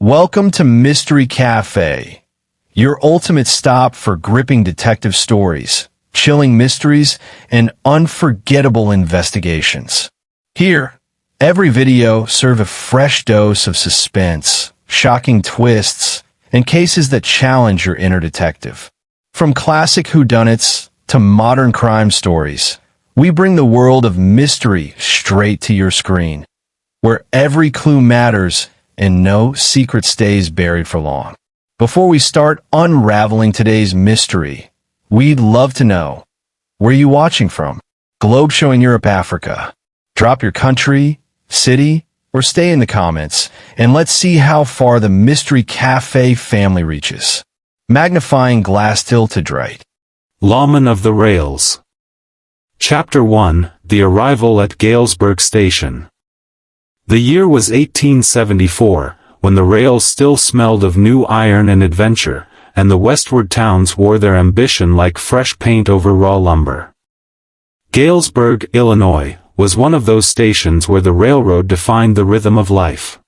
Welcome to Mystery Cafe, your ultimate stop for gripping detective stories, chilling mysteries, and unforgettable investigations. Here, every video serves a fresh dose of suspense, shocking twists, and cases that challenge your inner detective. From classic whodunits to modern crime stories, we bring the world of mystery straight to your screen, where every clue matters and no secret stays buried for long. Before we start unraveling today's mystery, we'd love to know, where are you watching from? Globe showing Europe, Africa. Drop your country, city, or stay in the comments, and let's see how far the Mystery Cafe family reaches. Magnifying glass tilted right. Lawman of the Rails. Chapter 1, The Arrival at Galesburg Station. The year was 1874, when the rails still smelled of new iron and adventure, and the westward towns wore their ambition like fresh paint over raw lumber. Galesburg, Illinois, was one of those stations where the railroad defined the rhythm of life.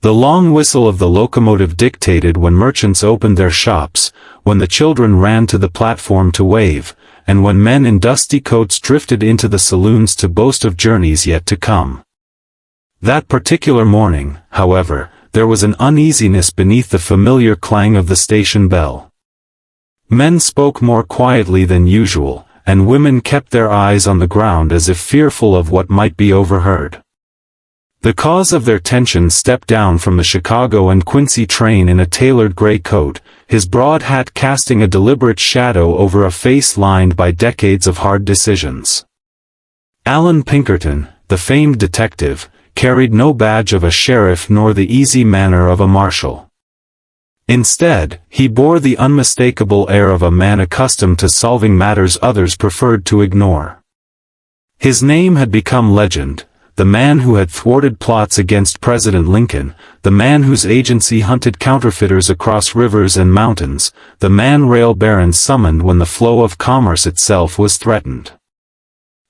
The long whistle of the locomotive dictated when merchants opened their shops, when the children ran to the platform to wave, and when men in dusty coats drifted into the saloons to boast of journeys yet to come. That particular morning, however, there was an uneasiness beneath the familiar clang of the station bell. Men spoke more quietly than usual, and women kept their eyes on the ground as if fearful of what might be overheard. The cause of their tension stepped down from the Chicago and Quincy train in a tailored gray coat, his broad hat casting a deliberate shadow over a face lined by decades of hard decisions. Allan Pinkerton, the famed detective, carried no badge of a sheriff nor the easy manner of a marshal. Instead, he bore the unmistakable air of a man accustomed to solving matters others preferred to ignore. His name had become legend, the man who had thwarted plots against President Lincoln, the man whose agency hunted counterfeiters across rivers and mountains, the man rail barons summoned when the flow of commerce itself was threatened.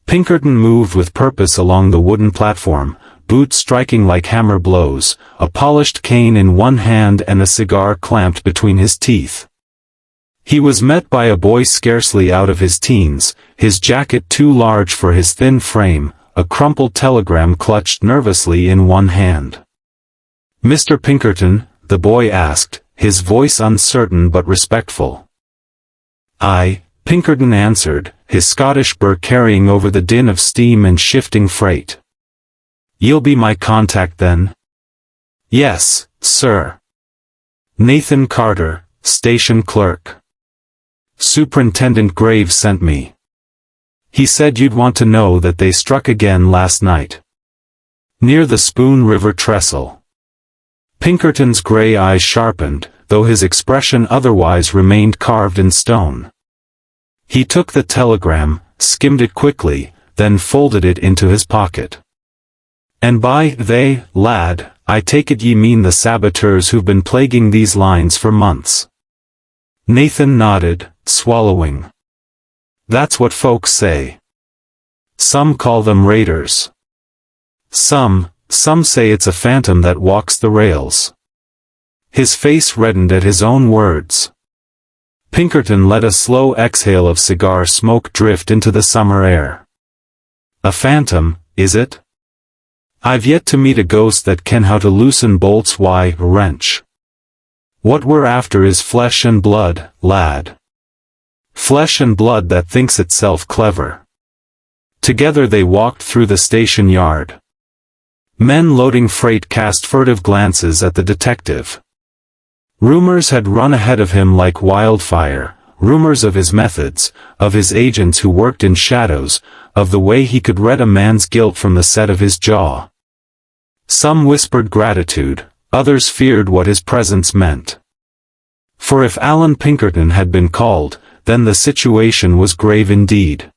Pinkerton moved with purpose along the wooden platform, boots striking like hammer blows, a polished cane in one hand and a cigar clamped between his teeth. He was met by a boy scarcely out of his teens, his jacket too large for his thin frame, a crumpled telegram clutched nervously in one hand. "Mr. Pinkerton?" the boy asked, his voice uncertain but respectful. "Aye," Pinkerton answered, his Scottish burr carrying over the din of steam and shifting freight. "You'll be my contact then?" "Yes, sir." "Nathan Carter, station clerk. Superintendent Graves sent me. He said you'd want to know that they struck again last night. Near the Spoon River trestle." Pinkerton's gray eyes sharpened, though his expression otherwise remained carved in stone. He took the telegram, skimmed it quickly, then folded it into his pocket. "And by they, lad, I take it ye mean the saboteurs who've been plaguing these lines for months." Nathan nodded, swallowing. "That's what folks say. Some call them raiders. Some say it's a phantom that walks the rails." His face reddened at his own words. Pinkerton let a slow exhale of cigar smoke drift into the summer air. "A phantom, is it? I've yet to meet a ghost that can how to loosen bolts wrench. What we're after is flesh and blood, lad. Flesh and blood that thinks itself clever." Together they walked through the station yard. Men loading freight cast furtive glances at the detective. Rumors had run ahead of him like wildfire, rumors of his methods, of his agents who worked in shadows, of the way he could read a man's guilt from the set of his jaw. Some whispered gratitude, others feared what his presence meant. For if Allan Pinkerton had been called, then the situation was grave indeed.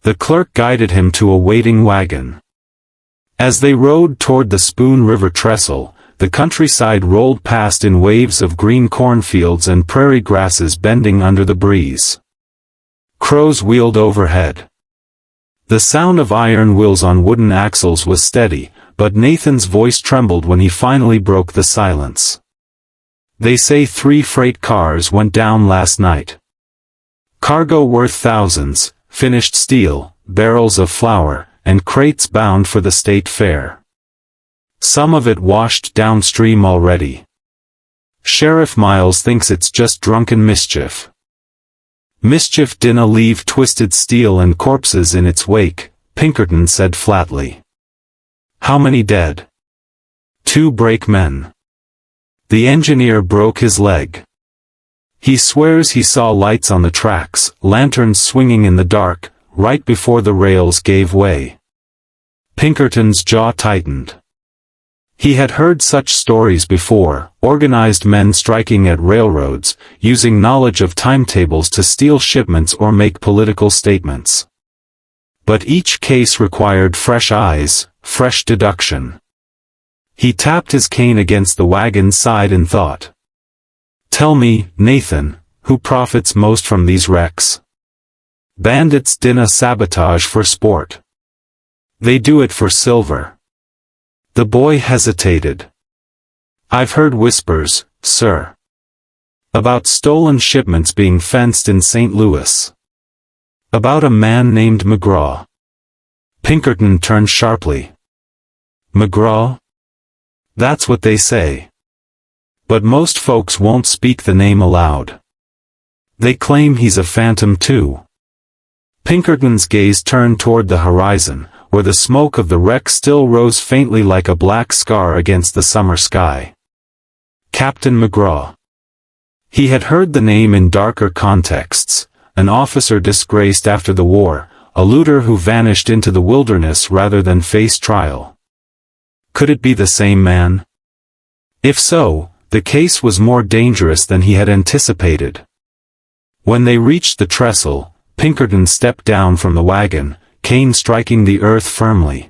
The clerk guided him to a waiting wagon. As they rode toward the Spoon River trestle, the countryside rolled past in waves of green cornfields and prairie grasses bending under the breeze. Crows wheeled overhead. The sound of iron wheels on wooden axles was steady, but Nathan's voice trembled when he finally broke the silence. They say 3 freight cars went down last night. Cargo worth thousands, finished steel, barrels of flour, and crates bound for the state fair. Some of it washed downstream already. Sheriff Miles thinks it's just drunken mischief. Mischief dinna leave twisted steel and corpses in its wake, Pinkerton said flatly. How many dead? 2 brakemen. The engineer broke his leg. He swears he saw lights on the tracks, lanterns swinging in the dark, right before the rails gave way. Pinkerton's jaw tightened. He had heard such stories before, organized men striking at railroads, using knowledge of timetables to steal shipments or make political statements. But each case required fresh eyes, fresh deduction. He tapped his cane against the wagon's side and thought. Tell me, Nathan, who profits most from these wrecks? Bandits dinna sabotage for sport. They do it for silver. The boy hesitated. I've heard whispers, sir. About stolen shipments being fenced in St. Louis. About a man named McGraw. Pinkerton turned sharply. McGraw? That's what they say. But most folks won't speak the name aloud. They claim he's a phantom too. Pinkerton's gaze turned toward the horizon, where the smoke of the wreck still rose faintly like a black scar against the summer sky. Captain McGraw. He had heard the name in darker contexts, an officer disgraced after the war, a looter who vanished into the wilderness rather than face trial. Could it be the same man? If so, the case was more dangerous than he had anticipated. When they reached the trestle, Pinkerton stepped down from the wagon, cane striking the earth firmly.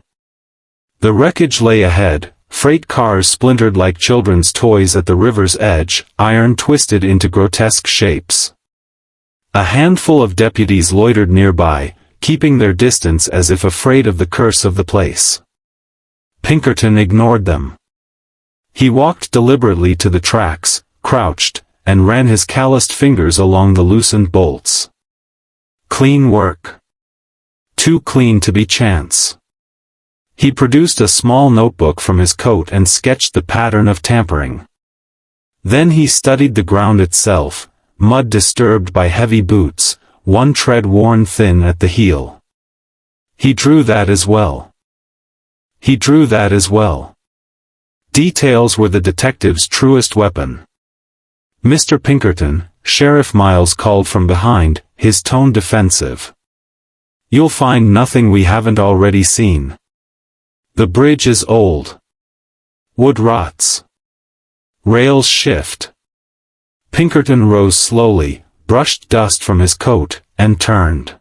The wreckage lay ahead, freight cars splintered like children's toys at the river's edge, iron twisted into grotesque shapes. A handful of deputies loitered nearby, keeping their distance as if afraid of the curse of the place. Pinkerton ignored them. He walked deliberately to the tracks, crouched, and ran his calloused fingers along the loosened bolts. Clean work. Too clean to be chance. He produced a small notebook from his coat and sketched the pattern of tampering. Then he studied the ground itself, mud disturbed by heavy boots, one tread worn thin at the heel. He drew that as well. Details were the detective's truest weapon. Mr. Pinkerton, Sheriff Miles called from behind, his tone defensive. You'll find nothing we haven't already seen. The bridge is old. Wood rots. Rails shift. Pinkerton rose slowly, brushed dust from his coat, and turned.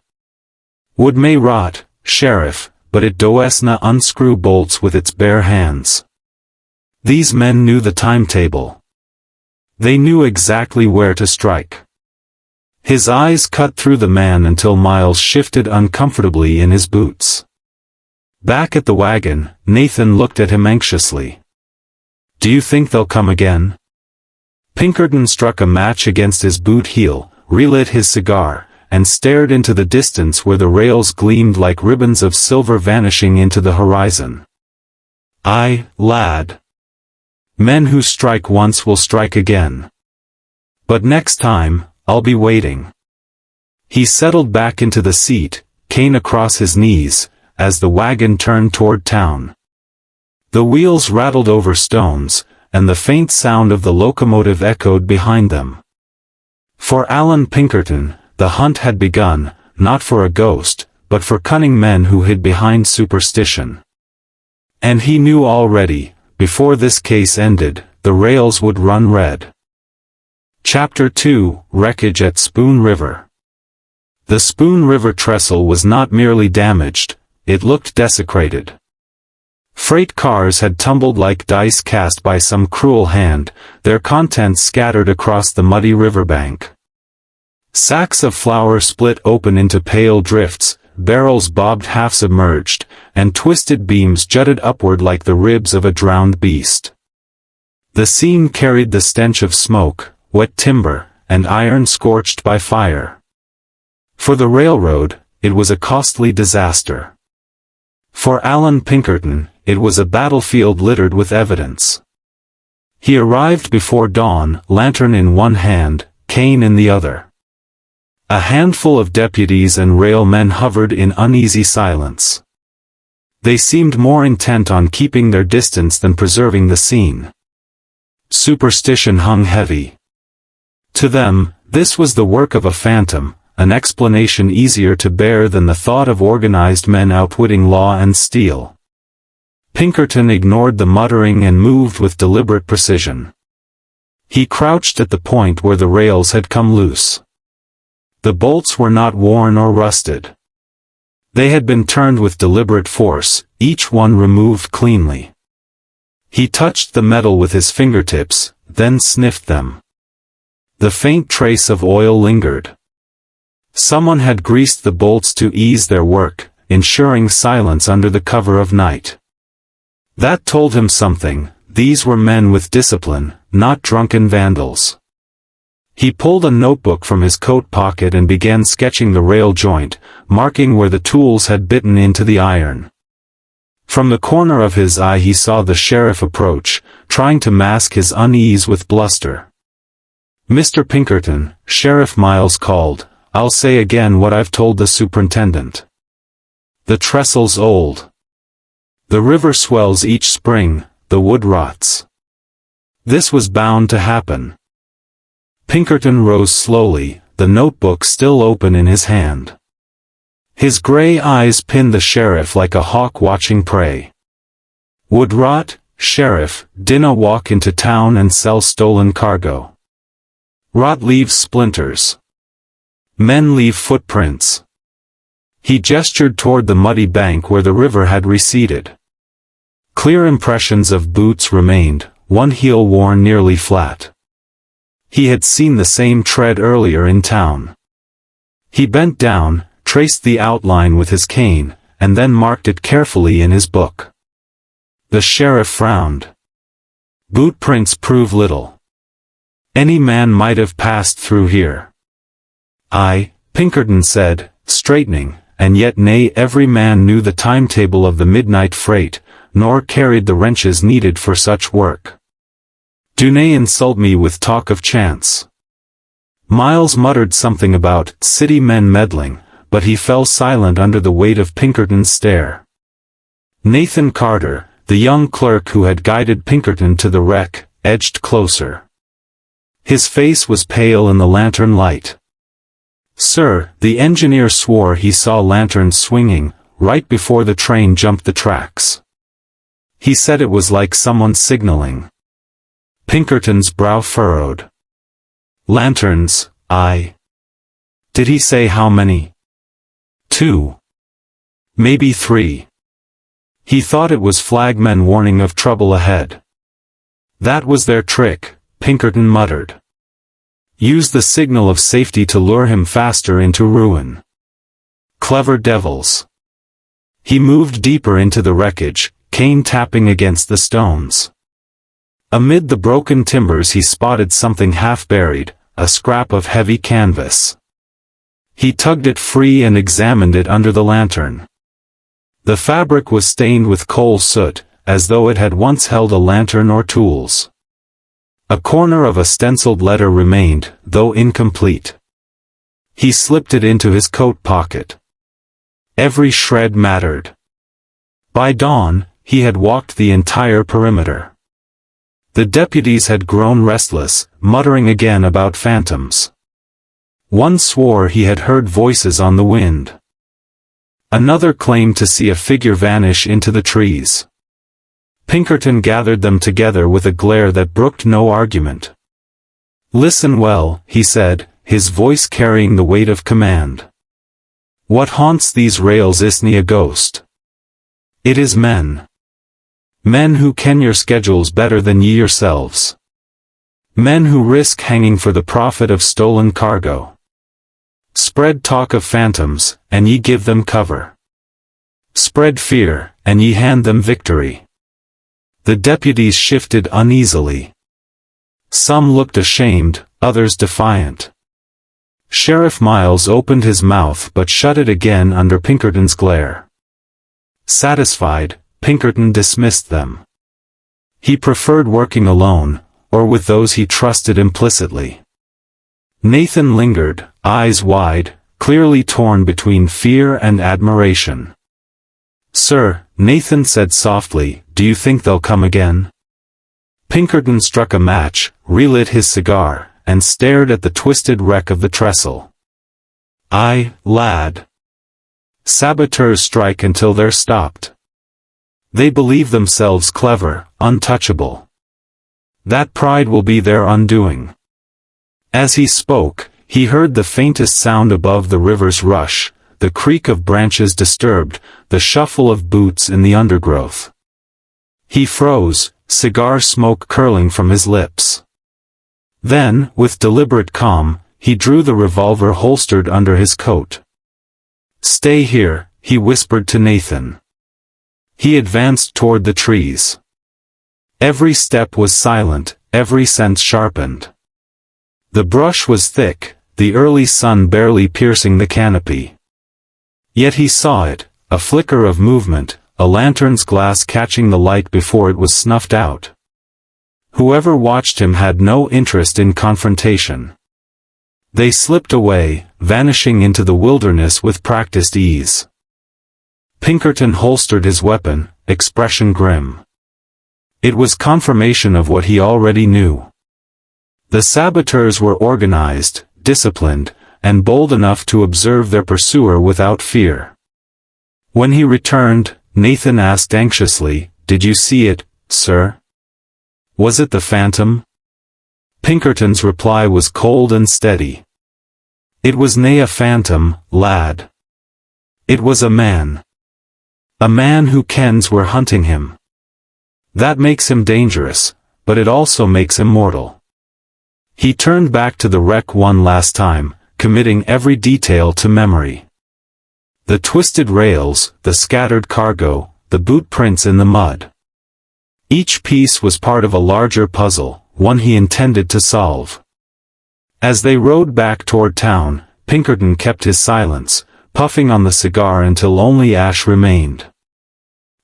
Wood may rot, Sheriff, but it doesna unscrew bolts with its bare hands. These men knew the timetable. They knew exactly where to strike. His eyes cut through the man until Miles shifted uncomfortably in his boots. Back at the wagon, Nathan looked at him anxiously. Do you think they'll come again? Pinkerton struck a match against his boot heel, relit his cigar, and stared into the distance where the rails gleamed like ribbons of silver vanishing into the horizon. Aye, lad. Men who strike once will strike again. But next time, I'll be waiting. He settled back into the seat, cane across his knees, as the wagon turned toward town. The wheels rattled over stones, and the faint sound of the locomotive echoed behind them. For Allan Pinkerton, the hunt had begun, not for a ghost, but for cunning men who hid behind superstition. And he knew already, before this case ended, the rails would run red. Chapter 2, Wreckage at Spoon River. The Spoon River trestle was not merely damaged, it looked desecrated. Freight cars had tumbled like dice cast by some cruel hand, their contents scattered across the muddy riverbank. Sacks of flour split open into pale drifts, barrels bobbed half-submerged, and twisted beams jutted upward like the ribs of a drowned beast. The scene carried the stench of smoke, wet timber, and iron scorched by fire. For the railroad, it was a costly disaster. For Allan Pinkerton, it was a battlefield littered with evidence. He arrived before dawn, lantern in one hand, cane in the other. A handful of deputies and railmen hovered in uneasy silence. They seemed more intent on keeping their distance than preserving the scene. Superstition hung heavy. To them, this was the work of a phantom, an explanation easier to bear than the thought of organized men outwitting law and steel. Pinkerton ignored the muttering and moved with deliberate precision. He crouched at the point where the rails had come loose. The bolts were not worn or rusted. They had been turned with deliberate force, each one removed cleanly. He touched the metal with his fingertips, then sniffed them. The faint trace of oil lingered. Someone had greased the bolts to ease their work, ensuring silence under the cover of night. That told him something. These were men with discipline, not drunken vandals. He pulled a notebook from his coat pocket and began sketching the rail joint, marking where the tools had bitten into the iron. From the corner of his eye he saw the sheriff approach, trying to mask his unease with bluster. "Mr. Pinkerton," Sheriff Miles called, "I'll say again what I've told the superintendent. The trestle's old. The river swells each spring, the wood rots. This was bound to happen." Pinkerton rose slowly, the notebook still open in his hand. His gray eyes pinned the sheriff like a hawk watching prey. "Wood rot, Sheriff, dinna walk into town and sell stolen cargo. Rot leaves splinters. Men leave footprints." He gestured toward the muddy bank where the river had receded. Clear impressions of boots remained, one heel worn nearly flat. He had seen the same tread earlier in town. He bent down, traced the outline with his cane, and then marked it carefully in his book. The sheriff frowned. "Boot prints prove little. Any man might have passed through here." "Aye," Pinkerton said, straightening, "and yet nay every man knew the timetable of the midnight freight, nor carried the wrenches needed for such work. Do nae insult me with talk of chance." Miles muttered something about city men meddling, but he fell silent under the weight of Pinkerton's stare. Nathan Carter, the young clerk who had guided Pinkerton to the wreck, edged closer. His face was pale in the lantern light. "Sir," the engineer swore he saw lanterns swinging, right before the train jumped the tracks. He said it was like someone signaling. Pinkerton's brow furrowed. "Lanterns, aye. Did he say how many?" "2. Maybe 3. He thought it was flagmen warning of trouble ahead." "That was their trick," Pinkerton muttered. "Use the signal of safety to lure him faster into ruin. Clever devils." He moved deeper into the wreckage, cane tapping against the stones. Amid the broken timbers he spotted something half-buried, a scrap of heavy canvas. He tugged it free and examined it under the lantern. The fabric was stained with coal soot, as though it had once held a lantern or tools. A corner of a stenciled letter remained, though incomplete. He slipped it into his coat pocket. Every shred mattered. By dawn, he had walked the entire perimeter. The deputies had grown restless, muttering again about phantoms. One swore he had heard voices on the wind. Another claimed to see a figure vanish into the trees. Pinkerton gathered them together with a glare that brooked no argument. "Listen well," he said, his voice carrying the weight of command. "What haunts these rails isn't a ghost. It is men. Men who ken your schedules better than ye yourselves. Men who risk hanging for the profit of stolen cargo. Spread talk of phantoms, and ye give them cover. Spread fear, and ye hand them victory. The deputies shifted uneasily. Some looked ashamed, others defiant. Sheriff Miles opened his mouth but shut it again under Pinkerton's glare. Satisfied, Pinkerton dismissed them. He preferred working alone, or with those he trusted implicitly. Nathan lingered, eyes wide, clearly torn between fear and admiration. "Sir," Nathan said softly, "do you think they'll come again?" Pinkerton struck a match, relit his cigar, and stared at the twisted wreck of the trestle. "Aye, lad. Saboteurs strike until they're stopped. They believe themselves clever, untouchable. That pride will be their undoing." As he spoke, he heard the faintest sound above the river's rush, the creak of branches disturbed, the shuffle of boots in the undergrowth. He froze, cigar smoke curling from his lips. Then, with deliberate calm, he drew the revolver holstered under his coat. "Stay here," he whispered to Nathan. He advanced toward the trees. Every step was silent, every sense sharpened. The brush was thick, the early sun barely piercing the canopy. Yet he saw it, a flicker of movement, a lantern's glass catching the light before it was snuffed out. Whoever watched him had no interest in confrontation. They slipped away, vanishing into the wilderness with practiced ease. Pinkerton holstered his weapon, expression grim. It was confirmation of what he already knew. The saboteurs were organized, disciplined, and bold enough to observe their pursuer without fear. When he returned, Nathan asked anxiously, "Did you see it, sir? Was it the phantom?" Pinkerton's reply was cold and steady. "It was nae a phantom, lad. It was a man. A man who kens we're hunting him. That makes him dangerous, but it also makes him mortal." He turned back to the wreck one last time, committing every detail to memory. The twisted rails, the scattered cargo, the boot prints in the mud. Each piece was part of a larger puzzle, one he intended to solve. As they rode back toward town, Pinkerton kept his silence, puffing on the cigar until only ash remained.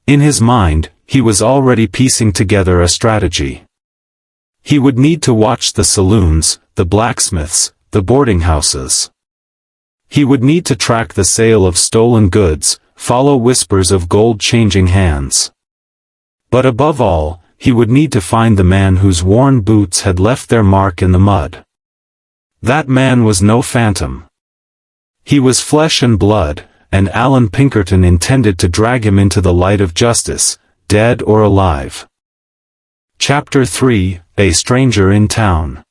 In his mind, he was already piecing together a strategy. He would need to watch the saloons, the blacksmiths, the boarding houses. He would need to track the sale of stolen goods, follow whispers of gold changing hands. But above all, he would need to find the man whose worn boots had left their mark in the mud. That man was no phantom. He was flesh and blood, and Allan Pinkerton intended to drag him into the light of justice, dead or alive. Chapter 3, A Stranger in Town.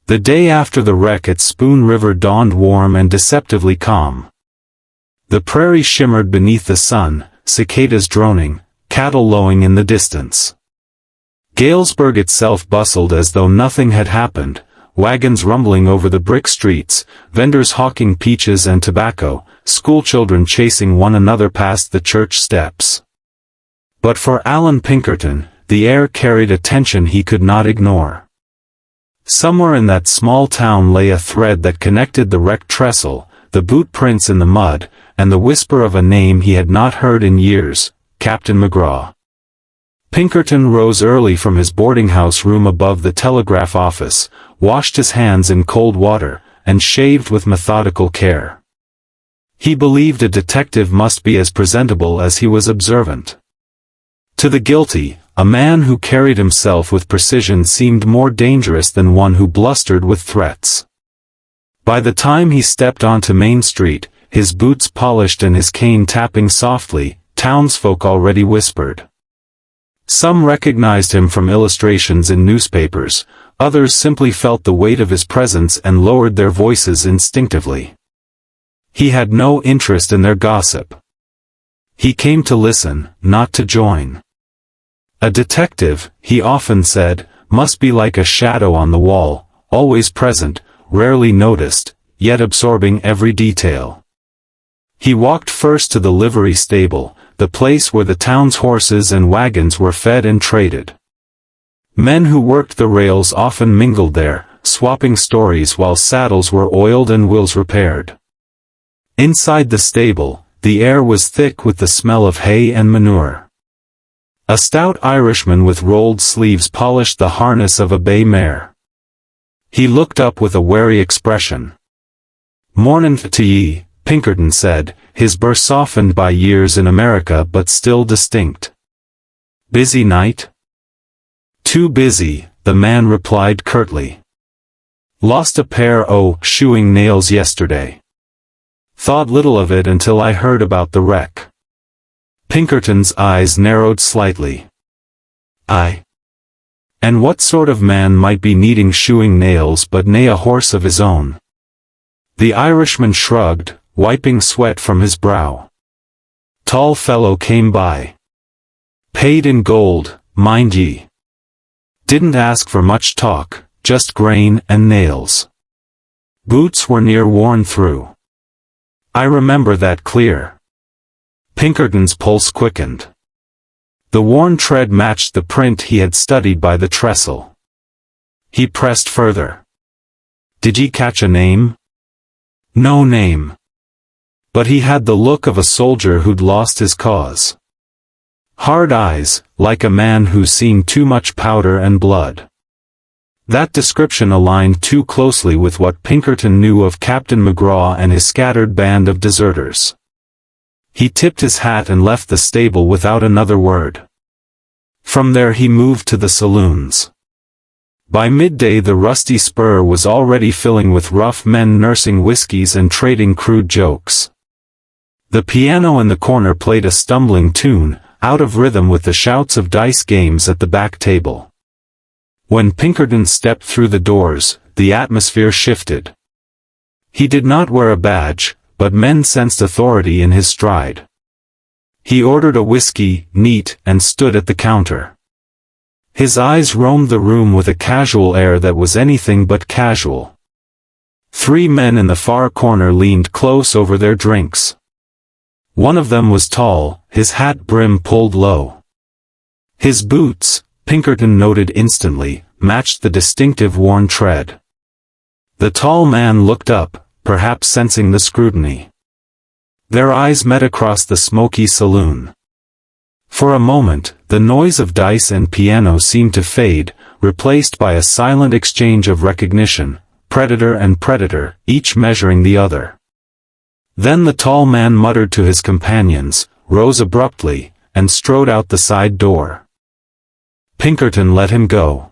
The day after the wreck at Spoon River dawned warm and deceptively calm. The prairie shimmered beneath the sun, cicadas droning, cattle lowing in the distance. Galesburg itself bustled as though nothing had happened, wagons rumbling over the brick streets, vendors hawking peaches and tobacco, schoolchildren chasing one another past the church steps. But for Allan Pinkerton, the air carried a tension he could not ignore. Somewhere in that small town lay a thread that connected the wrecked trestle, the boot prints in the mud, and the whisper of a name he had not heard in years, Captain McGraw. Pinkerton rose early from his boarding-house room above the telegraph office, washed his hands in cold water, and shaved with methodical care. He believed a detective must be as presentable as he was observant. To the guilty, a man who carried himself with precision seemed more dangerous than one who blustered with threats. By the time he stepped onto Main Street, his boots polished and his cane tapping softly, townsfolk already whispered. Some recognized him from illustrations in newspapers, others simply felt the weight of his presence and lowered their voices instinctively. He had no interest in their gossip. He came to listen, not to join. A detective, he often said, must be like a shadow on the wall, always present, rarely noticed, yet absorbing every detail. He walked first to the livery stable, the place where the town's horses and wagons were fed and traded. Men who worked the rails often mingled there, swapping stories while saddles were oiled and wheels repaired. Inside the stable, the air was thick with the smell of hay and manure. A stout Irishman with rolled sleeves polished the harness of a bay mare. He looked up with a wary expression. "Mornin' to ye," Pinkerton said, his burr softened by years in America but still distinct. "Busy night?" "Too busy," the man replied curtly. "Lost a pair o' shoeing nails yesterday. Thought little of it until I heard about the wreck." Pinkerton's eyes narrowed slightly. "Aye. And what sort of man might be needing shoeing nails but nae a horse of his own?" The Irishman shrugged, wiping sweat from his brow. "Tall fellow came by. Paid in gold, mind ye. Didn't ask for much talk, just grain and nails. Boots were near worn through. I remember that clear." Pinkerton's pulse quickened. The worn tread matched the print he had studied by the trestle. He pressed further. "Did ye catch a name?" "No name. But he had the look of a soldier who'd lost his cause. Hard eyes, like a man who's seen too much powder and blood." That description aligned too closely with what Pinkerton knew of Captain McGraw and his scattered band of deserters. He tipped his hat and left the stable without another word. From there he moved to the saloons. By midday the rusty spur was already filling with rough men nursing whiskies and trading crude jokes. The piano in the corner played a stumbling tune, out of rhythm with the shouts of dice games at the back table. When Pinkerton stepped through the doors, the atmosphere shifted. He did not wear a badge, but men sensed authority in his stride. He ordered a whiskey, neat, and stood at the counter. His eyes roamed the room with a casual air that was anything but casual. 3 men in the far corner leaned close over their drinks. One of them was tall, his hat brim pulled low. His boots, Pinkerton noted instantly, matched the distinctive worn tread. The tall man looked up, perhaps sensing the scrutiny. Their eyes met across the smoky saloon. For a moment, the noise of dice and piano seemed to fade, replaced by a silent exchange of recognition, predator and predator, each measuring the other. Then the tall man muttered to his companions, rose abruptly, and strode out the side door. Pinkerton let him go.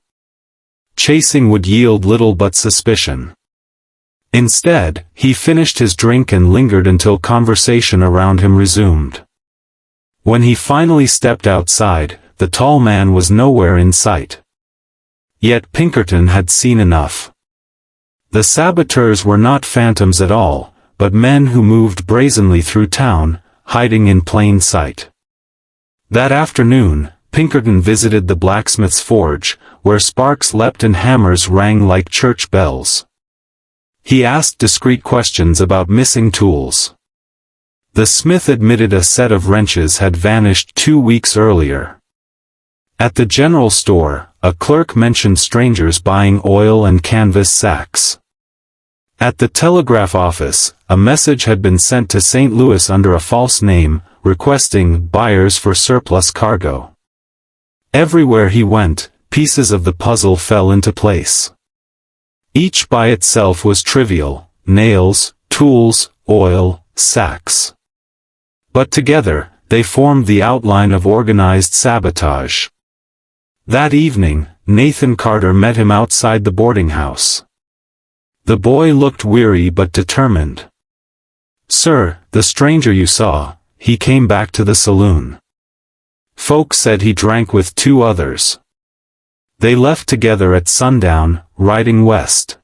Chasing would yield little but suspicion. Instead, he finished his drink and lingered until conversation around him resumed. When he finally stepped outside, the tall man was nowhere in sight. Yet Pinkerton had seen enough. The saboteurs were not phantoms at all, but men who moved brazenly through town, hiding in plain sight. That afternoon, Pinkerton visited the blacksmith's forge, where sparks leapt and hammers rang like church bells. He asked discreet questions about missing tools. The smith admitted a set of wrenches had vanished 2 weeks earlier. At the general store, a clerk mentioned strangers buying oil and canvas sacks. At the telegraph office, a message had been sent to St. Louis under a false name, requesting buyers for surplus cargo. Everywhere he went, pieces of the puzzle fell into place. Each by itself was trivial: nails, tools, oil, sacks. But together, they formed the outline of organized sabotage. That evening, Nathan Carter met him outside the boarding house. The boy looked weary but determined. "Sir, the stranger you saw, he came back to the saloon. Folks said he drank with 2 others. They left together at sundown, riding west."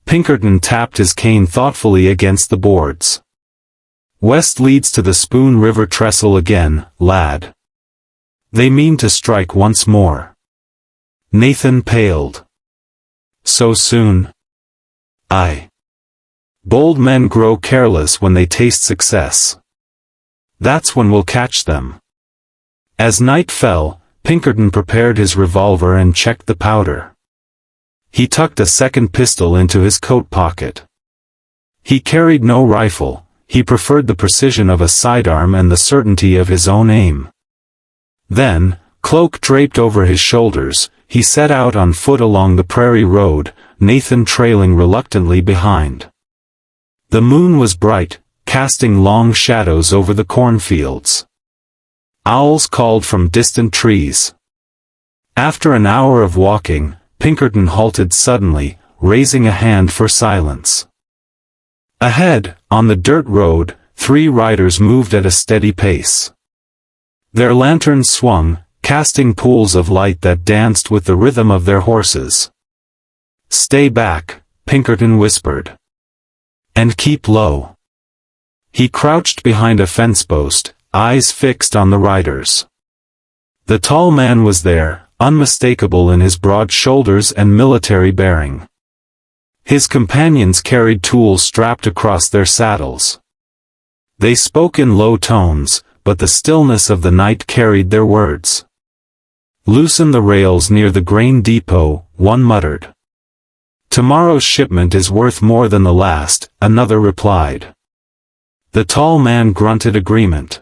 Pinkerton tapped his cane thoughtfully against the boards. "West leads to the Spoon River trestle again, lad. They mean to strike once more." Nathan paled. "So soon?" "Aye. Bold men grow careless when they taste success. That's when we'll catch them. As night fell, Pinkerton prepared his revolver and checked the powder. He tucked a second pistol into his coat pocket. He carried no rifle, he preferred the precision of a sidearm and the certainty of his own aim. Then, cloak draped over his shoulders, he set out on foot along the prairie road, Nathan trailing reluctantly behind. The moon was bright, casting long shadows over the cornfields. Owls called from distant trees. After an hour of walking, Pinkerton halted suddenly, raising a hand for silence. Ahead, on the dirt road, 3 riders moved at a steady pace. Their lanterns swung, casting pools of light that danced with the rhythm of their horses. "Stay back," Pinkerton whispered. "And keep low." He crouched behind a fence post, eyes fixed on the riders. The tall man was there, unmistakable in his broad shoulders and military bearing. His companions carried tools strapped across their saddles. They spoke in low tones, but the stillness of the night carried their words. "Loosen the rails near the grain depot," one muttered. "Tomorrow's shipment is worth more than the last," another replied. The tall man grunted agreement.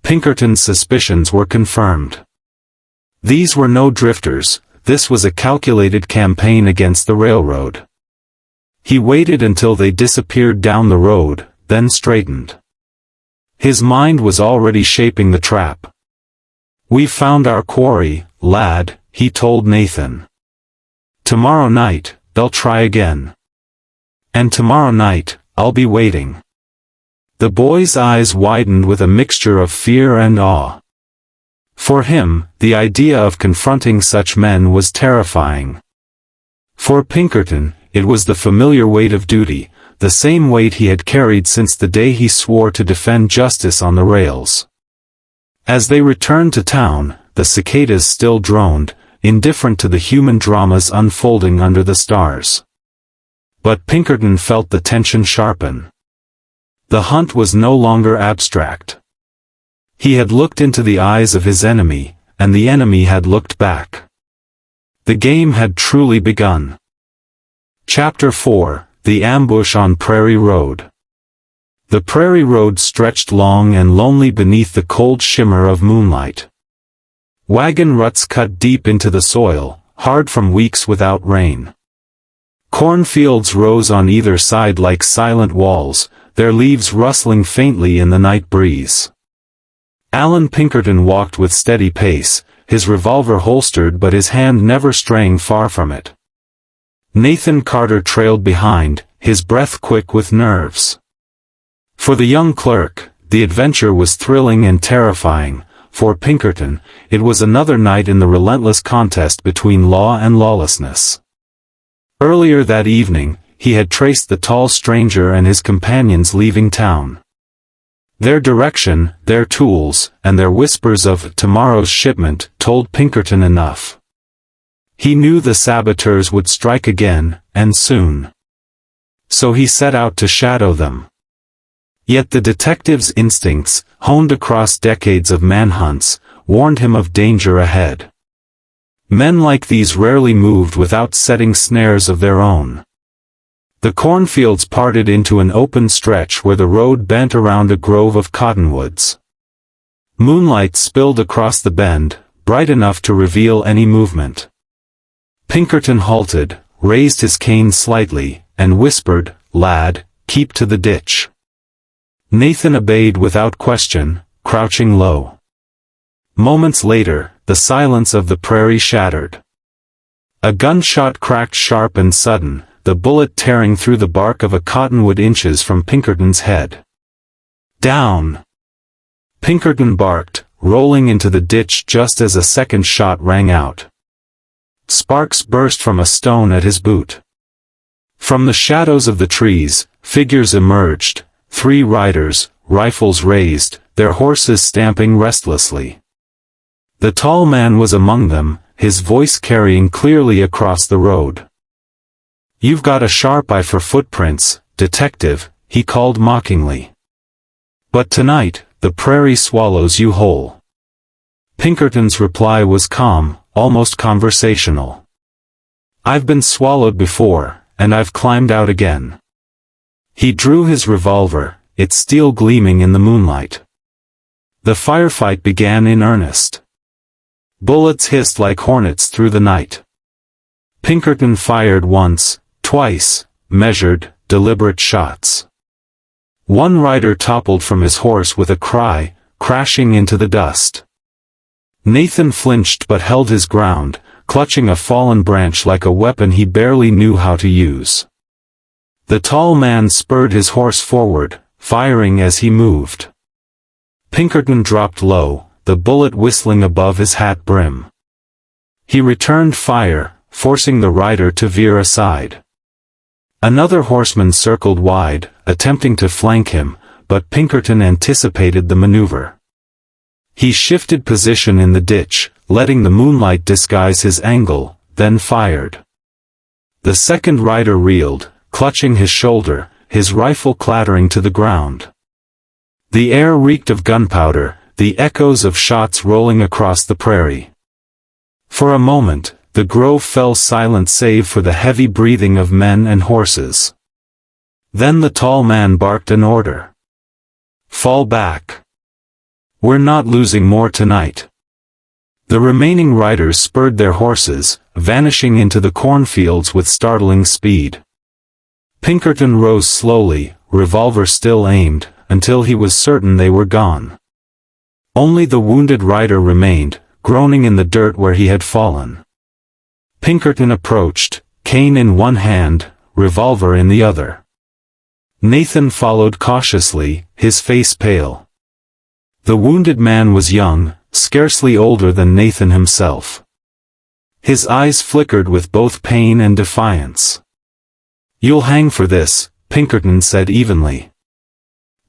Pinkerton's suspicions were confirmed. These were no drifters, this was a calculated campaign against the railroad. He waited until they disappeared down the road, then straightened. His mind was already shaping the trap. "We've found our quarry, lad," he told Nathan. "Tomorrow night, they'll try again. And tomorrow night, I'll be waiting." The boy's eyes widened with a mixture of fear and awe. For him, the idea of confronting such men was terrifying. For Pinkerton, it was the familiar weight of duty, the same weight he had carried since the day he swore to defend justice on the rails. As they returned to town, the cicadas still droned, indifferent to the human dramas unfolding under the stars. But Pinkerton felt the tension sharpen. The hunt was no longer abstract. He had looked into the eyes of his enemy, and the enemy had looked back. The game had truly begun. Chapter 4, The Ambush on Prairie Road. The prairie road stretched long and lonely beneath the cold shimmer of moonlight. Wagon ruts cut deep into the soil, hard from weeks without rain. Cornfields rose on either side like silent walls, their leaves rustling faintly in the night breeze. Allan Pinkerton walked with steady pace, his revolver holstered but his hand never straying far from it. Nathan Carter trailed behind, his breath quick with nerves. For the young clerk, the adventure was thrilling and terrifying. For Pinkerton, it was another night in the relentless contest between law and lawlessness. Earlier that evening, he had traced the tall stranger and his companions leaving town. Their direction, their tools, and their whispers of tomorrow's shipment told Pinkerton enough. He knew the saboteurs would strike again, and soon. So he set out to shadow them. Yet the detective's instincts, honed across decades of manhunts, warned him of danger ahead. Men like these rarely moved without setting snares of their own. The cornfields parted into an open stretch where the road bent around a grove of cottonwoods. Moonlight spilled across the bend, bright enough to reveal any movement. Pinkerton halted, raised his cane slightly, and whispered, "Lad, keep to the ditch." Nathan obeyed without question, crouching low. Moments later, the silence of the prairie shattered. A gunshot cracked sharp and sudden, the bullet tearing through the bark of a cottonwood inches from Pinkerton's head. "Down!" Pinkerton barked, rolling into the ditch just as a second shot rang out. Sparks burst from a stone at his boot. From the shadows of the trees, figures emerged, 3 riders, rifles raised, their horses stamping restlessly. The tall man was among them, his voice carrying clearly across the road. "You've got a sharp eye for footprints," detective," he called mockingly. "But tonight, the prairie swallows you whole." Pinkerton's reply was calm, almost conversational. "I've been swallowed before, and I've climbed out again." He drew his revolver, its steel gleaming in the moonlight. The firefight began in earnest. Bullets hissed like hornets through the night. Pinkerton fired once, twice, measured, deliberate shots. One rider toppled from his horse with a cry, crashing into the dust. Nathan flinched but held his ground, clutching a fallen branch like a weapon he barely knew how to use. The tall man spurred his horse forward, firing as he moved. Pinkerton dropped low, the bullet whistling above his hat brim. He returned fire, forcing the rider to veer aside. Another horseman circled wide, attempting to flank him, but Pinkerton anticipated the maneuver. He shifted position in the ditch, letting the moonlight disguise his angle, then fired. The second rider reeled, clutching his shoulder, his rifle clattering to the ground. The air reeked of gunpowder, the echoes of shots rolling across the prairie. For a moment, the grove fell silent save for the heavy breathing of men and horses. Then the tall man barked an order. "Fall back. We're not losing more tonight." The remaining riders spurred their horses, vanishing into the cornfields with startling speed. Pinkerton rose slowly, revolver still aimed, until he was certain they were gone. Only the wounded rider remained, groaning in the dirt where he had fallen. Pinkerton approached, cane in one hand, revolver in the other. Nathan followed cautiously, his face pale. The wounded man was young, scarcely older than Nathan himself. His eyes flickered with both pain and defiance. "You'll hang for this," Pinkerton said evenly.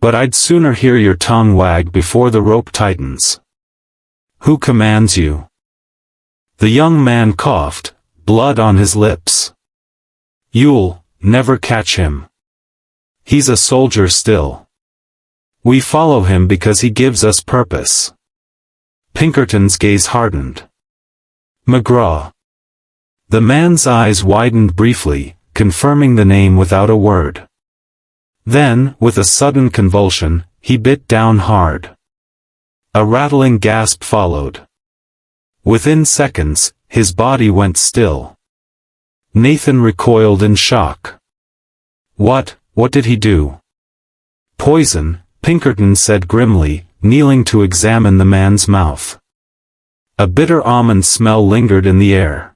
"But I'd sooner hear your tongue wag before the rope tightens." "Who commands you?" The young man coughed, blood on his lips. "You'll never catch him. He's a soldier still. We follow him because he gives us purpose." Pinkerton's gaze hardened. "McGraw." The man's eyes widened briefly, confirming the name without a word. Then, with a sudden convulsion, he bit down hard. A rattling gasp followed. Within seconds, his body went still. Nathan recoiled in shock. What did he do?" "Poison," Pinkerton said grimly, kneeling to examine the man's mouth. A bitter almond smell lingered in the air.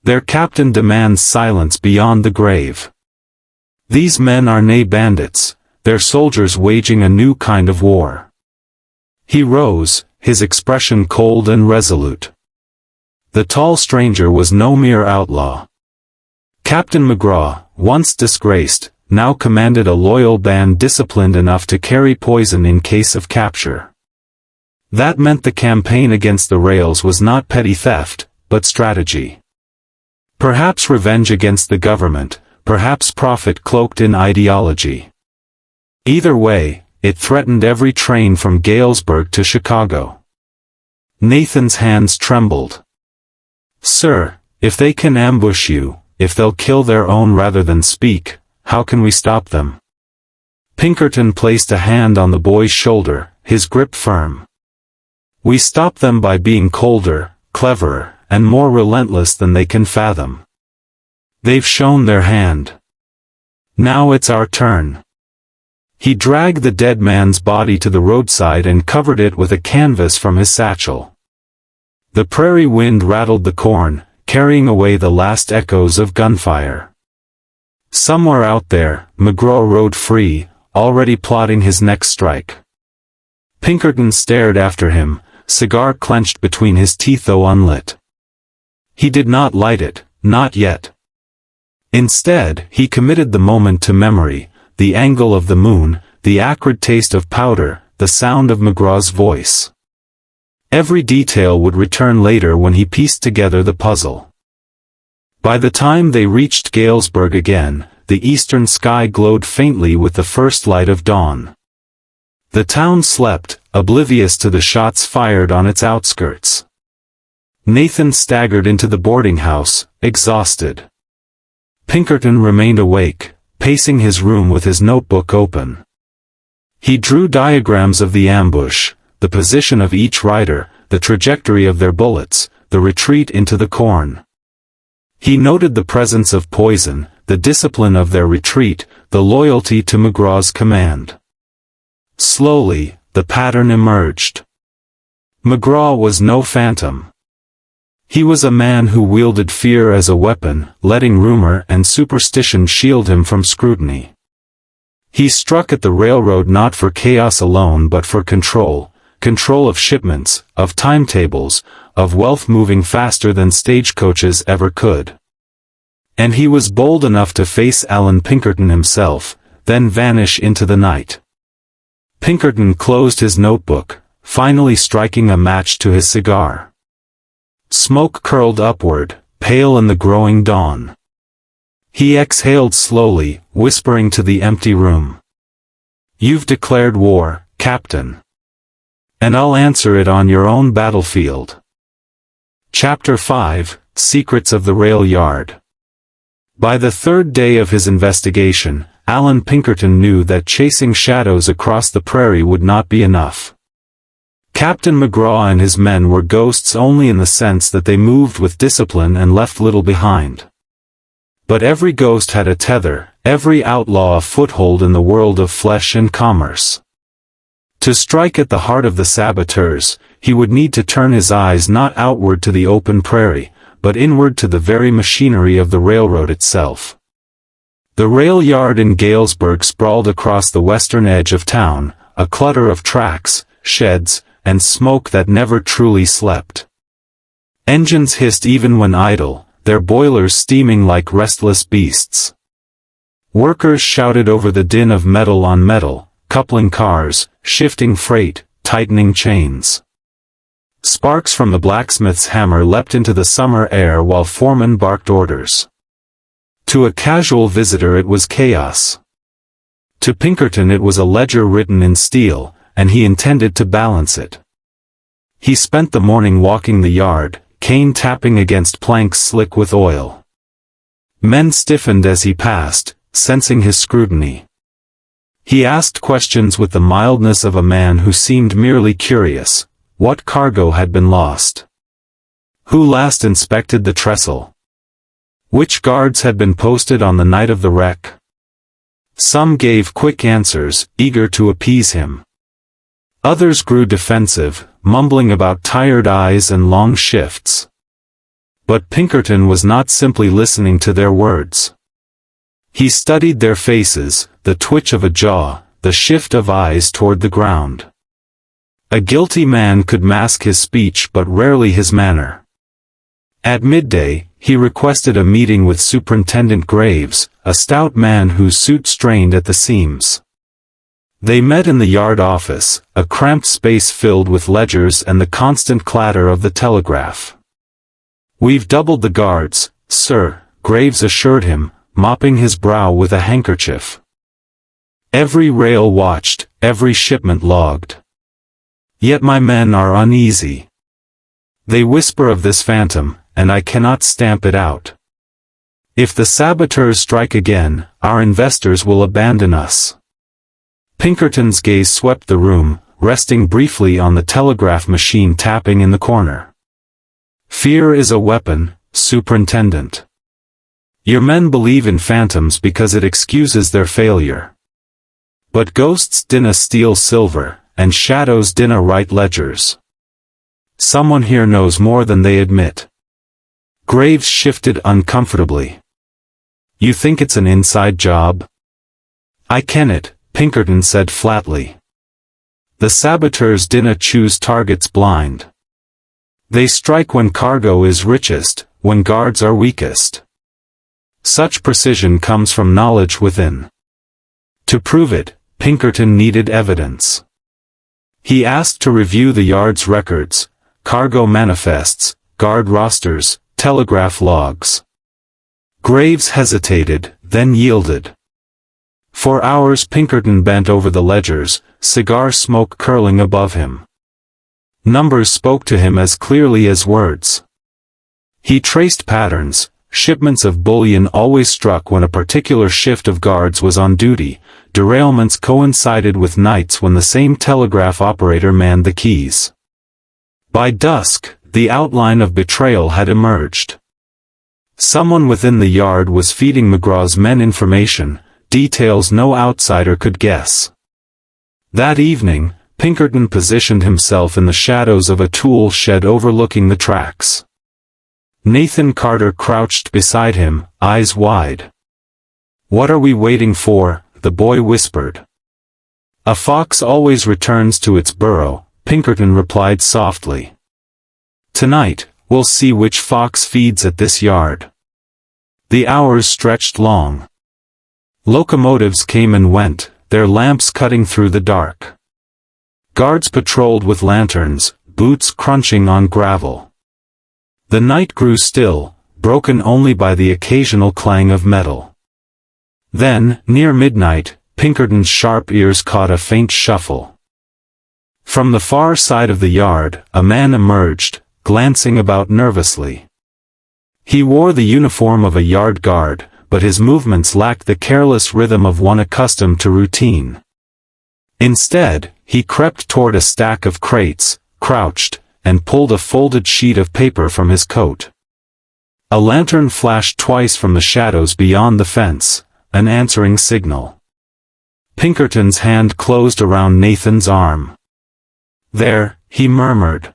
"Their captain demands silence beyond the grave. These men are nay bandits, they're soldiers waging a new kind of war." He rose, his expression cold and resolute. The tall stranger was no mere outlaw. Captain McGraw, once disgraced, now commanded a loyal band disciplined enough to carry poison in case of capture. That meant the campaign against the rails was not petty theft, but strategy. Perhaps revenge against the government, perhaps profit cloaked in ideology. Either way, it threatened every train from Galesburg to Chicago. Nathan's hands trembled. "Sir, if they can ambush you, if they'll kill their own rather than speak, how can we stop them?" Pinkerton placed a hand on the boy's shoulder, his grip firm. "We stop them by being colder, cleverer, and more relentless than they can fathom. They've shown their hand. Now it's our turn." He dragged the dead man's body to the roadside and covered it with a canvas from his satchel. The prairie wind rattled the corn, carrying away the last echoes of gunfire. Somewhere out there, McGraw rode free, already plotting his next strike. Pinkerton stared after him, cigar clenched between his teeth though unlit. He did not light it, not yet. Instead, he committed the moment to memory, the angle of the moon, the acrid taste of powder, the sound of McGraw's voice. Every detail would return later when he pieced together the puzzle. By the time they reached Galesburg again, the eastern sky glowed faintly with the first light of dawn. The town slept, oblivious to the shots fired on its outskirts. Nathan staggered into the boarding house, exhausted. Pinkerton remained awake, pacing his room with his notebook open. He drew diagrams of the ambush, the position of each rider, the trajectory of their bullets, the retreat into the corn. He noted the presence of poison, the discipline of their retreat, the loyalty to McGraw's command. Slowly, the pattern emerged. McGraw was no phantom. He was a man who wielded fear as a weapon, letting rumor and superstition shield him from scrutiny. He struck at the railroad not for chaos alone but for control of shipments, of timetables, of wealth moving faster than stagecoaches ever could. And he was bold enough to face Allan Pinkerton himself, then vanish into the night. Pinkerton closed his notebook, finally striking a match to his cigar. Smoke curled upward, pale in the growing dawn. He exhaled slowly, whispering to the empty room. "You've declared war, Captain. And I'll answer it on your own battlefield." Chapter 5, Secrets of the Rail Yard. By the third day of his investigation, Allan Pinkerton knew that chasing shadows across the prairie would not be enough. Captain McGraw and his men were ghosts only in the sense that they moved with discipline and left little behind. But every ghost had a tether, every outlaw a foothold in the world of flesh and commerce. To strike at the heart of the saboteurs, he would need to turn his eyes not outward to the open prairie, but inward to the very machinery of the railroad itself. The rail yard in Galesburg sprawled across the western edge of town, a clutter of tracks, sheds, and smoke that never truly slept. Engines hissed even when idle, their boilers steaming like restless beasts. Workers shouted over the din of metal on metal, coupling cars, shifting freight, tightening chains. Sparks from the blacksmith's hammer leapt into the summer air while foremen barked orders. To a casual visitor it was chaos. To Pinkerton it was a ledger written in steel, and he intended to balance it. He spent the morning walking the yard, cane tapping against planks slick with oil. Men stiffened as he passed, sensing his scrutiny. He asked questions with the mildness of a man who seemed merely curious. What cargo had been lost? Who last inspected the trestle? Which guards had been posted on the night of the wreck? Some gave quick answers, eager to appease him. Others grew defensive, mumbling about tired eyes and long shifts. But Pinkerton was not simply listening to their words. He studied their faces, the twitch of a jaw, the shift of eyes toward the ground. A guilty man could mask his speech but rarely his manner. At midday, he requested a meeting with Superintendent Graves, a stout man whose suit strained at the seams. They met in the yard office, a cramped space filled with ledgers and the constant clatter of the telegraph. "We've doubled the guards, sir," Graves assured him, mopping his brow with a handkerchief. "Every rail watched, every shipment logged. Yet my men are uneasy. They whisper of this phantom, and I cannot stamp it out. If the saboteurs strike again, our investors will abandon us." Pinkerton's gaze swept the room, resting briefly on the telegraph machine tapping in the corner. "Fear is a weapon, Superintendent. Your men believe in phantoms because it excuses their failure. But ghosts dinna steal silver, and shadows dinna write ledgers. Someone here knows more than they admit." Graves shifted uncomfortably. "You think it's an inside job?" "I ken it," Pinkerton said flatly. "The saboteurs dinna choose targets blind. They strike when cargo is richest, when guards are weakest. Such precision comes from knowledge within." To prove it, Pinkerton needed evidence. He asked to review the yard's records, cargo manifests, guard rosters, telegraph logs. Graves hesitated, then yielded. For hours Pinkerton bent over the ledgers, cigar smoke curling above him. Numbers spoke to him as clearly as words. He traced patterns. Shipments of bullion always struck when a particular shift of guards was on duty. Derailments coincided with nights when the same telegraph operator manned the keys. By dusk, the outline of betrayal had emerged. Someone within the yard was feeding McGraw's men information, details no outsider could guess. That evening, Pinkerton positioned himself in the shadows of a tool shed overlooking the tracks. Nathan Carter crouched beside him, eyes wide. "What are we waiting for?" the boy whispered. "A fox always returns to its burrow," Pinkerton replied softly. "Tonight, we'll see which fox feeds at this yard." The hours stretched long. Locomotives came and went, their lamps cutting through the dark. Guards patrolled with lanterns, boots crunching on gravel. The night grew still, broken only by the occasional clang of metal. Then, near midnight, Pinkerton's sharp ears caught a faint shuffle. From the far side of the yard, a man emerged, glancing about nervously. He wore the uniform of a yard guard, but his movements lacked the careless rhythm of one accustomed to routine. Instead, he crept toward a stack of crates, crouched, and pulled a folded sheet of paper from his coat. A lantern flashed twice from the shadows beyond the fence, an answering signal. Pinkerton's hand closed around Nathan's arm. "There," he murmured.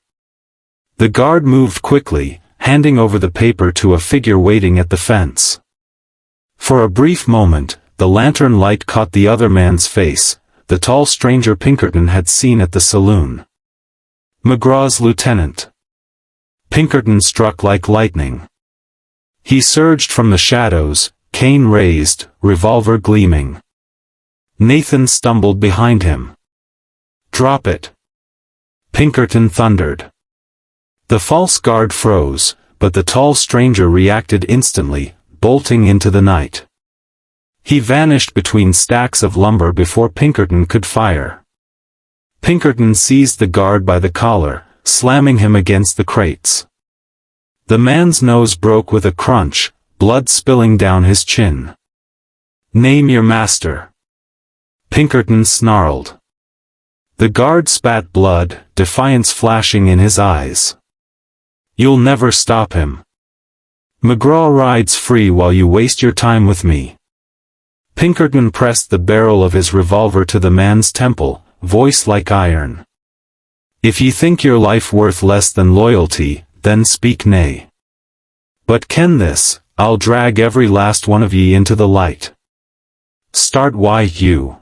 The guard moved quickly, handing over the paper to a figure waiting at the fence. For a brief moment, the lantern light caught the other man's face, the tall stranger Pinkerton had seen at the saloon. McGraw's lieutenant. Pinkerton struck like lightning. He surged from the shadows, cane raised, revolver gleaming. Nathan stumbled behind him. "Drop it!" Pinkerton thundered. The false guard froze, but the tall stranger reacted instantly, bolting into the night. He vanished between stacks of lumber before Pinkerton could fire. Pinkerton seized the guard by the collar, slamming him against the crates. The man's nose broke with a crunch, blood spilling down his chin. "Name your master." Pinkerton snarled. The guard spat blood, defiance flashing in his eyes. "You'll never stop him. McGraw rides free while you waste your time with me." Pinkerton pressed the barrel of his revolver to the man's temple, voice like iron. "If ye think your life worth less than loyalty, then speak nay. But ken this, I'll drag every last one of ye into the light. Start why you."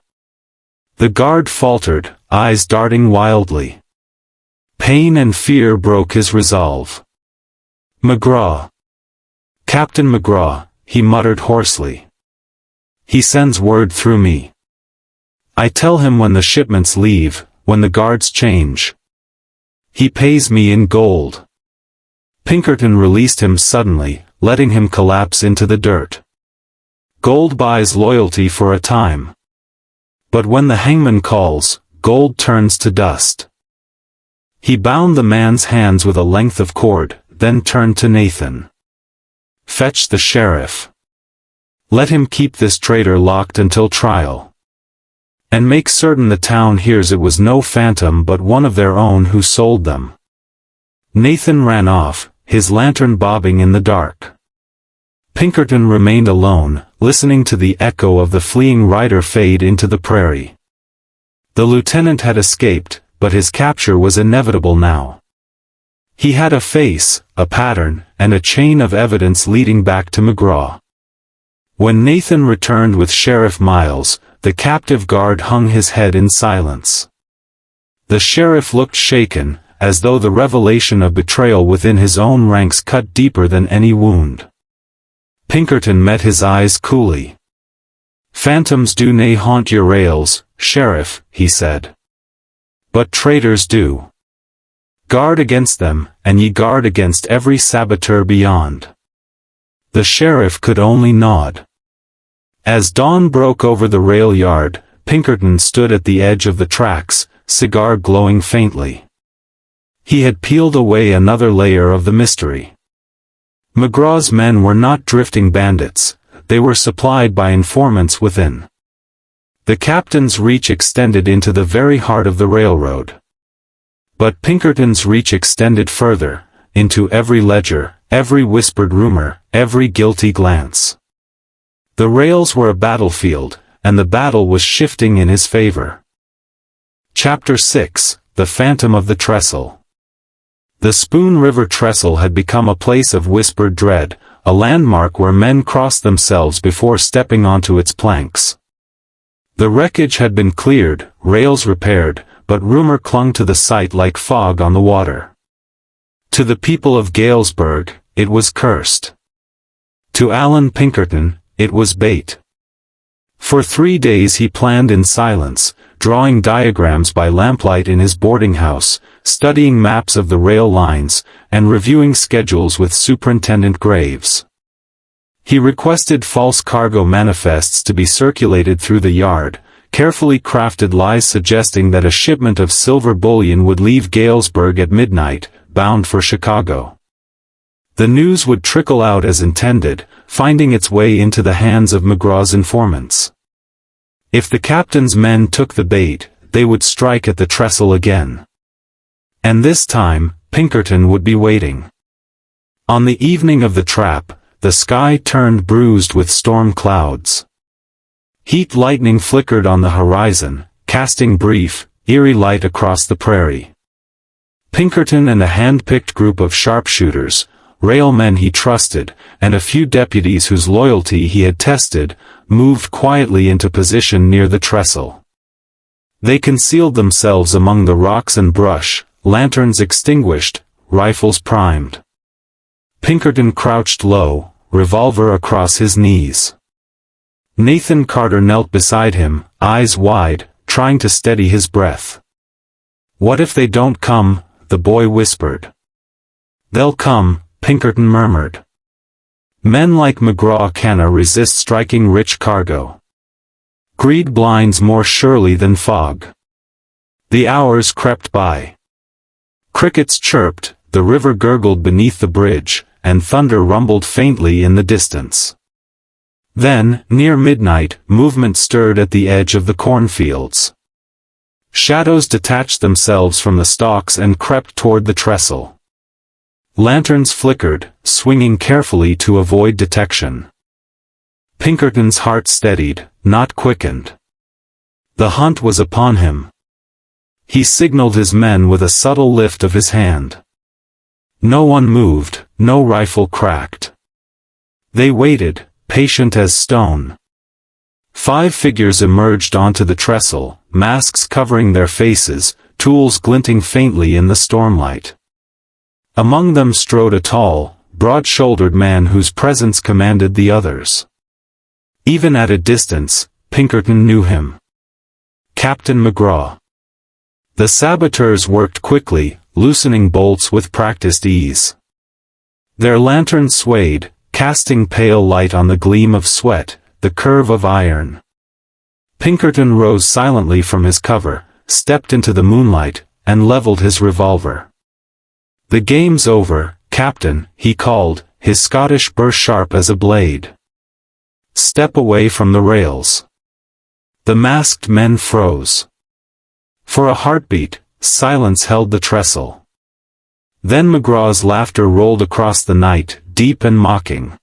The guard faltered, eyes darting wildly. Pain and fear broke his resolve. "McGraw. Captain McGraw," he muttered hoarsely. "He sends word through me. I tell him when the shipments leave, when the guards change. He pays me in gold." Pinkerton released him suddenly, letting him collapse into the dirt. Gold buys loyalty for a time. But when the hangman calls, gold turns to dust. He bound the man's hands with a length of cord, then turned to Nathan. "Fetch the sheriff. Let him keep this traitor locked until trial. And make certain the town hears it was no phantom but one of their own who sold them." Nathan ran off, his lantern bobbing in the dark. Pinkerton remained alone, listening to the echo of the fleeing rider fade into the prairie. The lieutenant had escaped, but his capture was inevitable now. He had a face, a pattern, and a chain of evidence leading back to McGraw. When Nathan returned with Sheriff Miles, the captive guard hung his head in silence. The sheriff looked shaken, as though the revelation of betrayal within his own ranks cut deeper than any wound. Pinkerton met his eyes coolly. "Phantoms do nae haunt your rails, Sheriff," he said. "But traitors do. Guard against them, and ye guard against every saboteur beyond." The sheriff could only nod. As dawn broke over the rail yard, Pinkerton stood at the edge of the tracks, cigar glowing faintly. He had peeled away another layer of the mystery. McGraw's men were not drifting bandits, they were supplied by informants within. The captain's reach extended into the very heart of the railroad. But Pinkerton's reach extended further, into every ledger, every whispered rumor, every guilty glance. The rails were a battlefield, and the battle was shifting in his favor. Chapter 6: The Phantom of the Trestle. The Spoon River Trestle had become a place of whispered dread, a landmark where men crossed themselves before stepping onto its planks. The wreckage had been cleared, rails repaired, but rumor clung to the site like fog on the water. To the people of Galesburg, it was cursed. To Allan Pinkerton, it was bait. For 3 days he planned in silence, drawing diagrams by lamplight in his boarding house, studying maps of the rail lines, and reviewing schedules with Superintendent Graves. He requested false cargo manifests to be circulated through the yard, carefully crafted lies suggesting that a shipment of silver bullion would leave Galesburg at midnight, bound for Chicago. The news would trickle out as intended, finding its way into the hands of McGraw's informants. If the captain's men took the bait, they would strike at the trestle again. And this time, Pinkerton would be waiting. On the evening of the trap, the sky turned bruised with storm clouds. Heat lightning flickered on the horizon, casting brief, eerie light across the prairie. Pinkerton and a hand-picked group of sharpshooters, railmen he trusted, and a few deputies whose loyalty he had tested, moved quietly into position near the trestle. They concealed themselves among the rocks and brush, lanterns extinguished, rifles primed. Pinkerton crouched low, revolver across his knees. Nathan Carter knelt beside him, eyes wide, trying to steady his breath. "What if they don't come?" the boy whispered. "They'll come," Pinkerton murmured. "Men like McGraw cannot resist striking rich cargo. Greed blinds more surely than fog." The hours crept by. Crickets chirped, the river gurgled beneath the bridge, and thunder rumbled faintly in the distance. Then, near midnight, movement stirred at the edge of the cornfields. Shadows detached themselves from the stalks and crept toward the trestle. Lanterns flickered, swinging carefully to avoid detection. Pinkerton's heart steadied, not quickened. The hunt was upon him. He signaled his men with a subtle lift of his hand. No one moved, no rifle cracked. They waited, patient as stone. 5 figures emerged onto the trestle, masks covering their faces, tools glinting faintly in the stormlight. Among them strode a tall, broad-shouldered man whose presence commanded the others. Even at a distance, Pinkerton knew him. Captain McGraw. The saboteurs worked quickly, loosening bolts with practiced ease. Their lanterns swayed, casting pale light on the gleam of sweat, the curve of iron. Pinkerton rose silently from his cover, stepped into the moonlight, and leveled his revolver. "The game's over, Captain," he called, his Scottish burr sharp as a blade. "Step away from the rails." The masked men froze. For a heartbeat, silence held the trestle. Then McGraw's laughter rolled across the night, deep and mocking.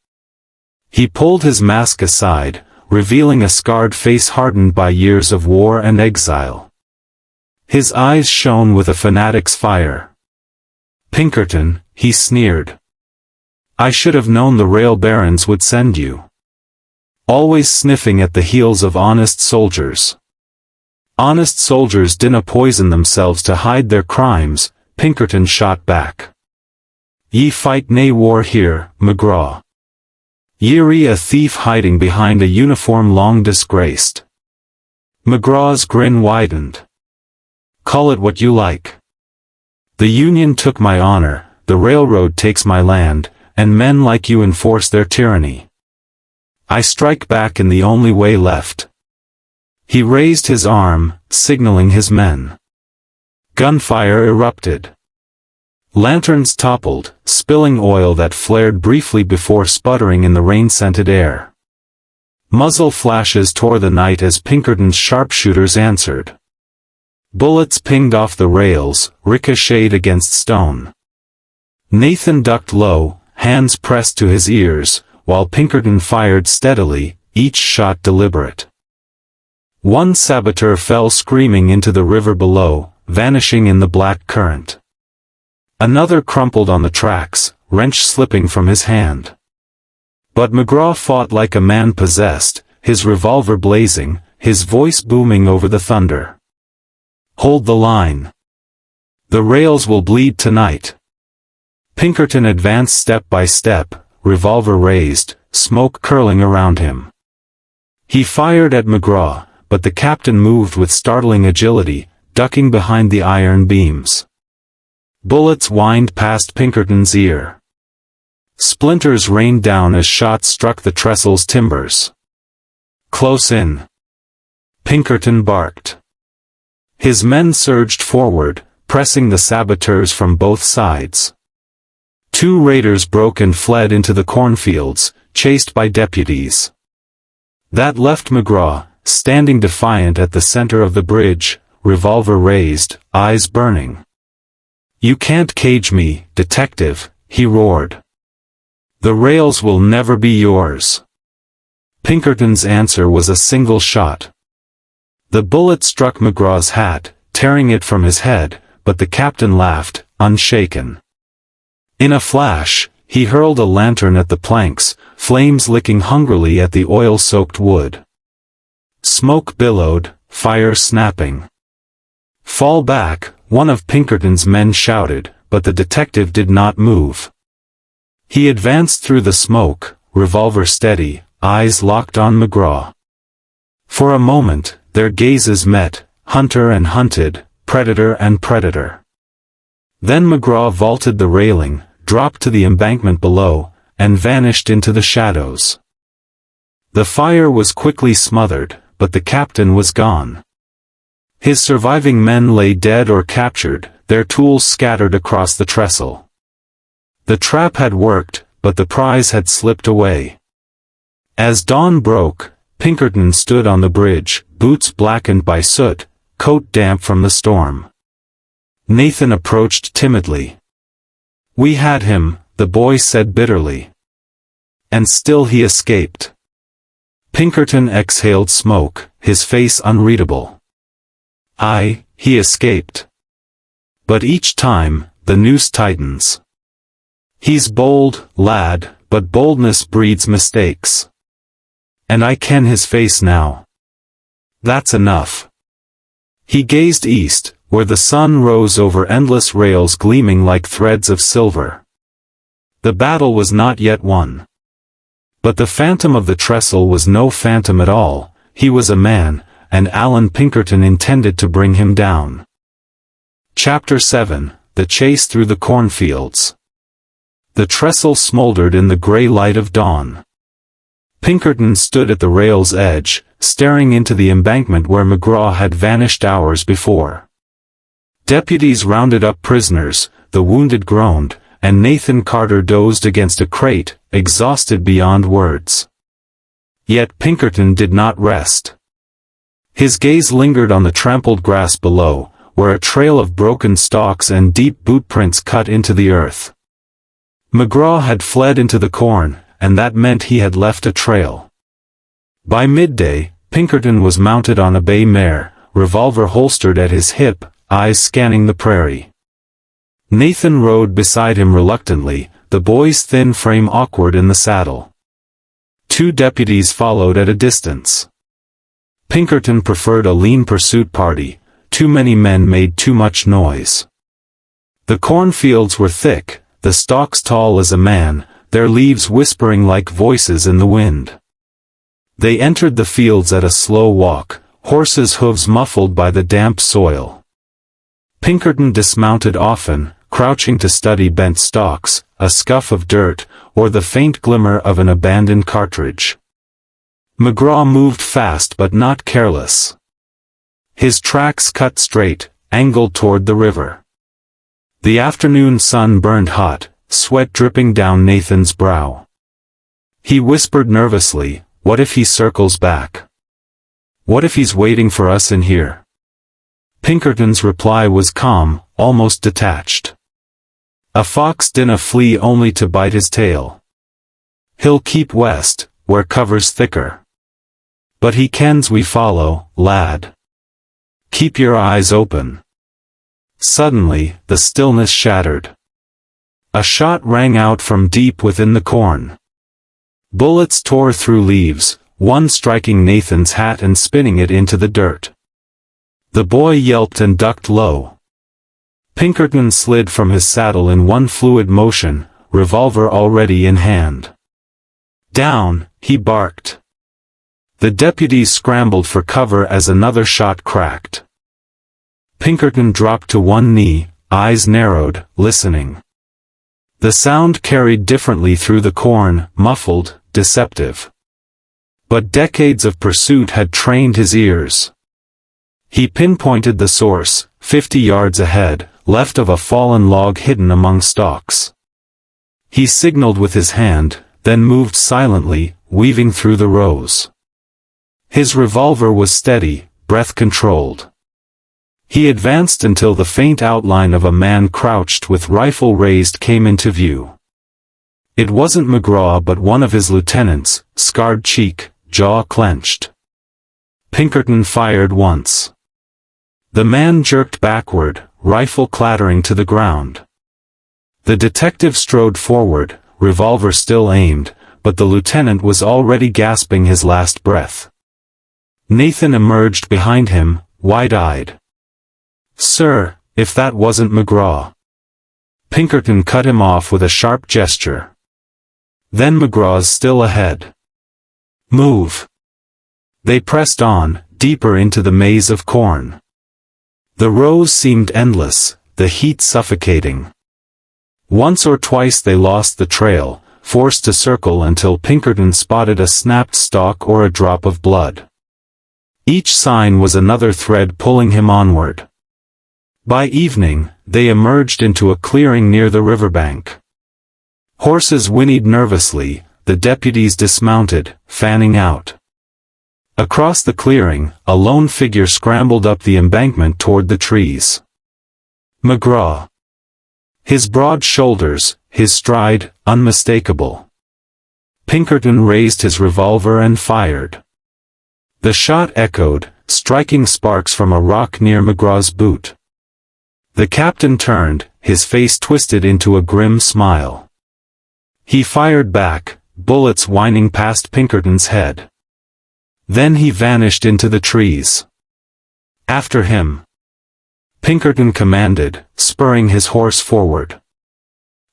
He pulled his mask aside, revealing a scarred face hardened by years of war and exile. His eyes shone with a fanatic's fire. "Pinkerton," he sneered. "I should have known the rail barons would send you. Always sniffing at the heels of honest soldiers." "Honest soldiers dinna poison themselves to hide their crimes," Pinkerton shot back. "Ye fight nae war here, McGraw. Ye're a thief hiding behind a uniform long disgraced." McGraw's grin widened. "Call it what you like. The Union took my honor, the railroad takes my land, and men like you enforce their tyranny. I strike back in the only way left." He raised his arm, signaling his men. Gunfire erupted. Lanterns toppled, spilling oil that flared briefly before sputtering in the rain-scented air. Muzzle flashes tore the night as Pinkerton's sharpshooters answered. Bullets pinged off the rails, ricocheted against stone. Nathan ducked low, hands pressed to his ears, while Pinkerton fired steadily, each shot deliberate. One saboteur fell screaming into the river below, vanishing in the black current. Another crumpled on the tracks, wrench slipping from his hand. But McGraw fought like a man possessed, his revolver blazing, his voice booming over the thunder. "Hold the line. The rails will bleed tonight." Pinkerton advanced step by step, revolver raised, smoke curling around him. He fired at McGraw, but the captain moved with startling agility, ducking behind the iron beams. Bullets whined past Pinkerton's ear. Splinters rained down as shots struck the trestle's timbers. "Close in," Pinkerton barked. His men surged forward, pressing the saboteurs from both sides. Two raiders broke and fled into the cornfields, chased by deputies. That left McGraw, standing defiant at the center of the bridge, revolver raised, eyes burning. "You can't cage me, detective," he roared. "The rails will never be yours." Pinkerton's answer was a single shot. The bullet struck McGraw's hat, tearing it from his head, but the captain laughed, unshaken. In a flash, he hurled a lantern at the planks, flames licking hungrily at the oil-soaked wood. Smoke billowed, fire snapping. "Fall back," one of Pinkerton's men shouted, but the detective did not move. He advanced through the smoke, revolver steady, eyes locked on McGraw. For a moment, their gazes met, hunter and hunted, predator and predator. Then McGraw vaulted the railing, dropped to the embankment below, and vanished into the shadows. The fire was quickly smothered, but the captain was gone. His surviving men lay dead or captured, their tools scattered across the trestle. The trap had worked, but the prize had slipped away. As dawn broke, Pinkerton stood on the bridge, boots blackened by soot, coat damp from the storm. Nathan approached timidly. "We had him," the boy said bitterly. "And still he escaped." Pinkerton exhaled smoke, his face unreadable. He escaped. But each time, the noose tightens. He's bold, lad, but boldness breeds mistakes. And I ken his face now. That's enough." He gazed east, where the sun rose over endless rails gleaming like threads of silver. The battle was not yet won. But the phantom of the trestle was no phantom at all, he was a man, and Allan Pinkerton intended to bring him down. Chapter 7, The Chase Through the Cornfields. The trestle smoldered in the gray light of dawn. Pinkerton stood at the rail's edge, staring into the embankment where McGraw had vanished hours before. Deputies rounded up prisoners, the wounded groaned, and Nathan Carter dozed against a crate, exhausted beyond words. Yet Pinkerton did not rest. His gaze lingered on the trampled grass below, where a trail of broken stalks and deep boot prints cut into the earth. McGraw had fled into the corn, and that meant he had left a trail. By midday, Pinkerton was mounted on a bay mare, revolver holstered at his hip, eyes scanning the prairie. Nathan rode beside him reluctantly, the boy's thin frame awkward in the saddle. Two deputies followed at a distance. Pinkerton preferred a lean pursuit party, too many men made too much noise. The cornfields were thick, the stalks tall as a man, their leaves whispering like voices in the wind. They entered the fields at a slow walk, horses' hooves muffled by the damp soil. Pinkerton dismounted often, crouching to study bent stalks, a scuff of dirt, or the faint glimmer of an abandoned cartridge. McGraw moved fast but not careless. His tracks cut straight, angled toward the river. The afternoon sun burned hot, sweat dripping down Nathan's brow. He whispered nervously, "What if he circles back? What if he's waiting for us in here?" Pinkerton's reply was calm, almost detached. "A fox dinna flee only to bite his tail. He'll keep west, where cover's thicker. But he kens we follow, lad. Keep your eyes open." Suddenly, the stillness shattered. A shot rang out from deep within the corn. Bullets tore through leaves, one striking Nathan's hat and spinning it into the dirt. The boy yelped and ducked low. Pinkerton slid from his saddle in one fluid motion, revolver already in hand. "Down," he barked. The deputies scrambled for cover as another shot cracked. Pinkerton dropped to one knee, eyes narrowed, listening. The sound carried differently through the corn, muffled, deceptive. But decades of pursuit had trained his ears. He pinpointed the source, 50 yards ahead, left of a fallen log hidden among stalks. He signaled with his hand, then moved silently, weaving through the rows. His revolver was steady, breath-controlled. He advanced until the faint outline of a man crouched with rifle raised came into view. It wasn't McGraw but one of his lieutenants, scarred cheek, jaw clenched. Pinkerton fired once. The man jerked backward, rifle clattering to the ground. The detective strode forward, revolver still aimed, but the lieutenant was already gasping his last breath. Nathan emerged behind him, wide-eyed. "Sir, if that wasn't McGraw." Pinkerton cut him off with a sharp gesture. "Then McGraw's still ahead. Move." They pressed on, deeper into the maze of corn. The rows seemed endless, the heat suffocating. Once or twice they lost the trail, forced to circle until Pinkerton spotted a snapped stalk or a drop of blood. Each sign was another thread pulling him onward. By evening, they emerged into a clearing near the riverbank. Horses whinnied nervously, the deputies dismounted, fanning out. Across the clearing, a lone figure scrambled up the embankment toward the trees. McGraw. His broad shoulders, his stride, unmistakable. Pinkerton raised his revolver and fired. The shot echoed, striking sparks from a rock near McGraw's boot. The captain turned, his face twisted into a grim smile. He fired back, bullets whining past Pinkerton's head. Then he vanished into the trees. "After him!" Pinkerton commanded, spurring his horse forward.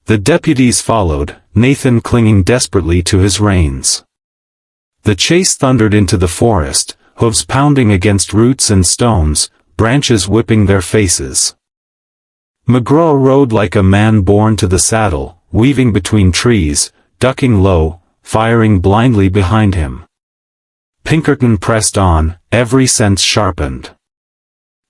The deputies followed, Nathan clinging desperately to his reins. The chase thundered into the forest, hooves pounding against roots and stones, branches whipping their faces. McGraw rode like a man born to the saddle, weaving between trees, ducking low, firing blindly behind him. Pinkerton pressed on, every sense sharpened.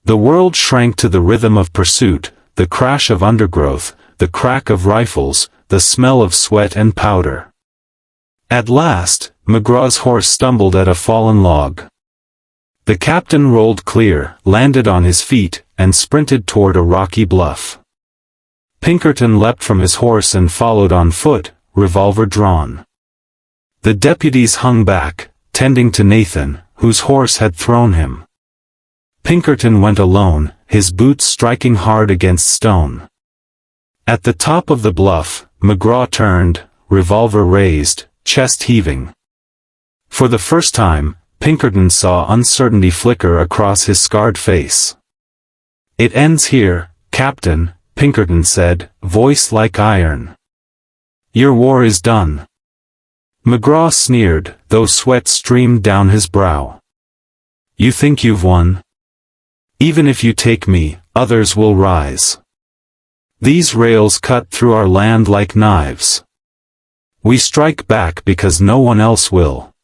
The world shrank to the rhythm of pursuit, the crash of undergrowth, the crack of rifles, the smell of sweat and powder. At last, McGraw's horse stumbled at a fallen log. The captain rolled clear, landed on his feet, and sprinted toward a rocky bluff. Pinkerton leapt from his horse and followed on foot, revolver drawn. The deputies hung back, tending to Nathan, whose horse had thrown him. Pinkerton went alone, his boots striking hard against stone. At the top of the bluff, McGraw turned, revolver raised, chest heaving. For the first time, Pinkerton saw uncertainty flicker across his scarred face. "It ends here, Captain," Pinkerton said, voice like iron. "Your war is done." McGraw sneered, though sweat streamed down his brow. "You think you've won? Even if you take me, others will rise. These rails cut through our land like knives. We strike back because no one else will.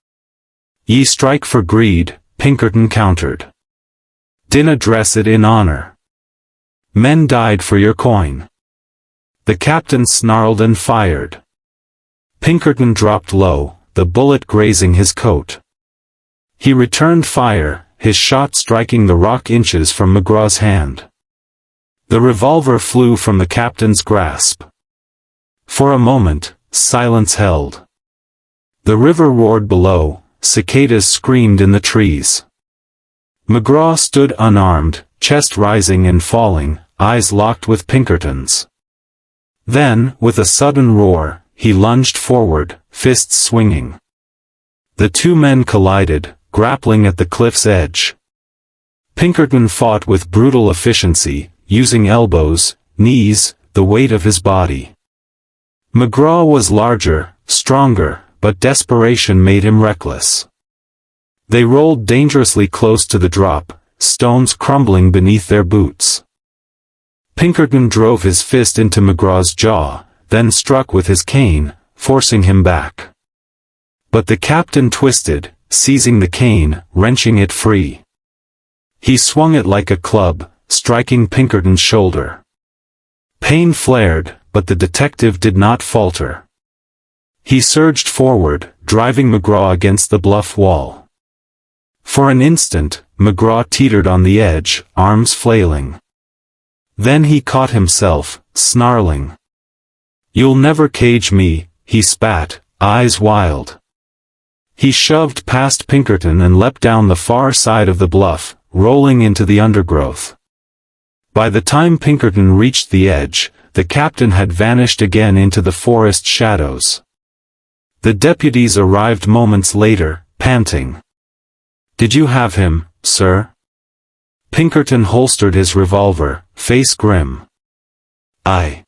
Ye strike for greed, Pinkerton countered. Dinna dress it in honor. Men died for your coin. The captain snarled and fired. Pinkerton dropped low, the bullet grazing his coat. He returned fire, his shot striking the rock inches from McGraw's hand. The revolver flew from the captain's grasp. For a moment, silence held. The river roared below, cicadas screamed in the trees. McGraw stood unarmed, chest rising and falling, eyes locked with Pinkerton's. Then, with a sudden roar, he lunged forward, fists swinging. The two men collided, grappling at the cliff's edge. Pinkerton fought with brutal efficiency, using elbows, knees, the weight of his body. McGraw was larger, stronger, but desperation made him reckless. They rolled dangerously close to the drop, stones crumbling beneath their boots. Pinkerton drove his fist into McGraw's jaw, then struck with his cane, forcing him back. But the captain twisted, seizing the cane, wrenching it free. He swung it like a club, striking Pinkerton's shoulder. Pain flared, but the detective did not falter. He surged forward, driving McGraw against the bluff wall. For an instant, McGraw teetered on the edge, arms flailing. Then he caught himself, snarling. "You'll never cage me," he spat, eyes wild. He shoved past Pinkerton and leapt down the far side of the bluff, rolling into the undergrowth. By the time Pinkerton reached the edge, the captain had vanished again into the forest shadows. The deputies arrived moments later, panting. "Did you have him, sir?" Pinkerton holstered his revolver, face grim. "Aye."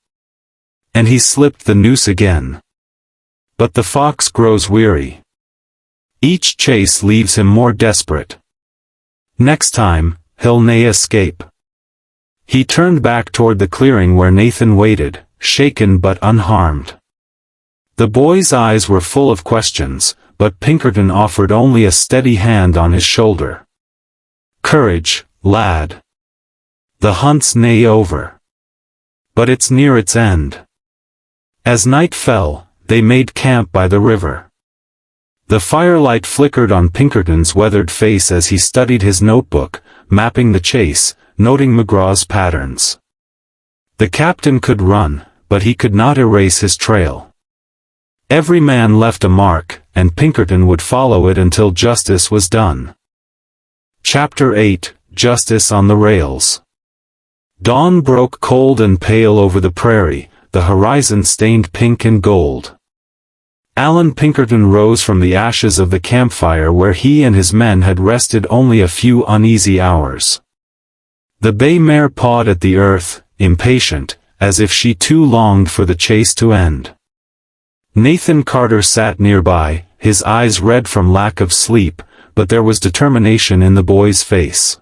And he slipped the noose again. But the fox grows weary. Each chase leaves him more desperate. Next time, he'll nae escape. He turned back toward the clearing where Nathan waited, shaken but unharmed. The boy's eyes were full of questions, but Pinkerton offered only a steady hand on his shoulder. "Courage, lad. The hunt's nae over. But it's near its end." As night fell, they made camp by the river. The firelight flickered on Pinkerton's weathered face as he studied his notebook, mapping the chase, noting McGraw's patterns. The captain could run, but he could not erase his trail. Every man left a mark, and Pinkerton would follow it until justice was done. Chapter 8, Justice on the Rails. Dawn broke cold and pale over the prairie, the horizon stained pink and gold. Allan Pinkerton rose from the ashes of the campfire where he and his men had rested only a few uneasy hours. The bay mare pawed at the earth, impatient, as if she too longed for the chase to end. Nathan Carter sat nearby, his eyes red from lack of sleep, but there was determination in the boy's face.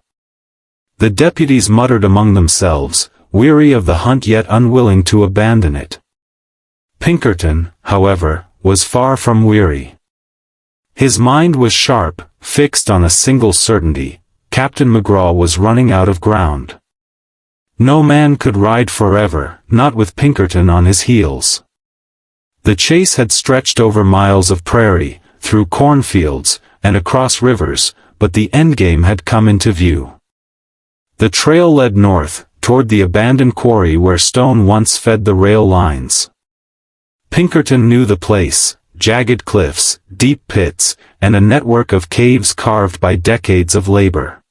The deputies muttered among themselves, weary of the hunt yet unwilling to abandon it. Pinkerton, however, was far from weary. His mind was sharp, fixed on a single certainty: Captain McGraw was running out of ground. No man could ride forever, not with Pinkerton on his heels. The chase had stretched over miles of prairie, through cornfields, and across rivers, but the endgame had come into view. The trail led north, toward the abandoned quarry where stone once fed the rail lines. Pinkerton knew the place: jagged cliffs, deep pits, and a network of caves carved by decades of labor.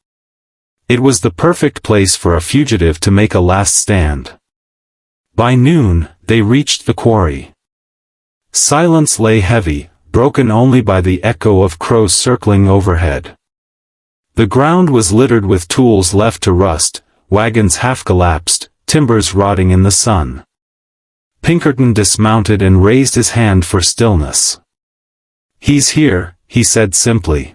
It was the perfect place for a fugitive to make a last stand. By noon, they reached the quarry. Silence lay heavy, broken only by the echo of crows circling overhead. The ground was littered with tools left to rust, wagons half-collapsed, timbers rotting in the sun. Pinkerton dismounted and raised his hand for stillness. "He's here," he said simply.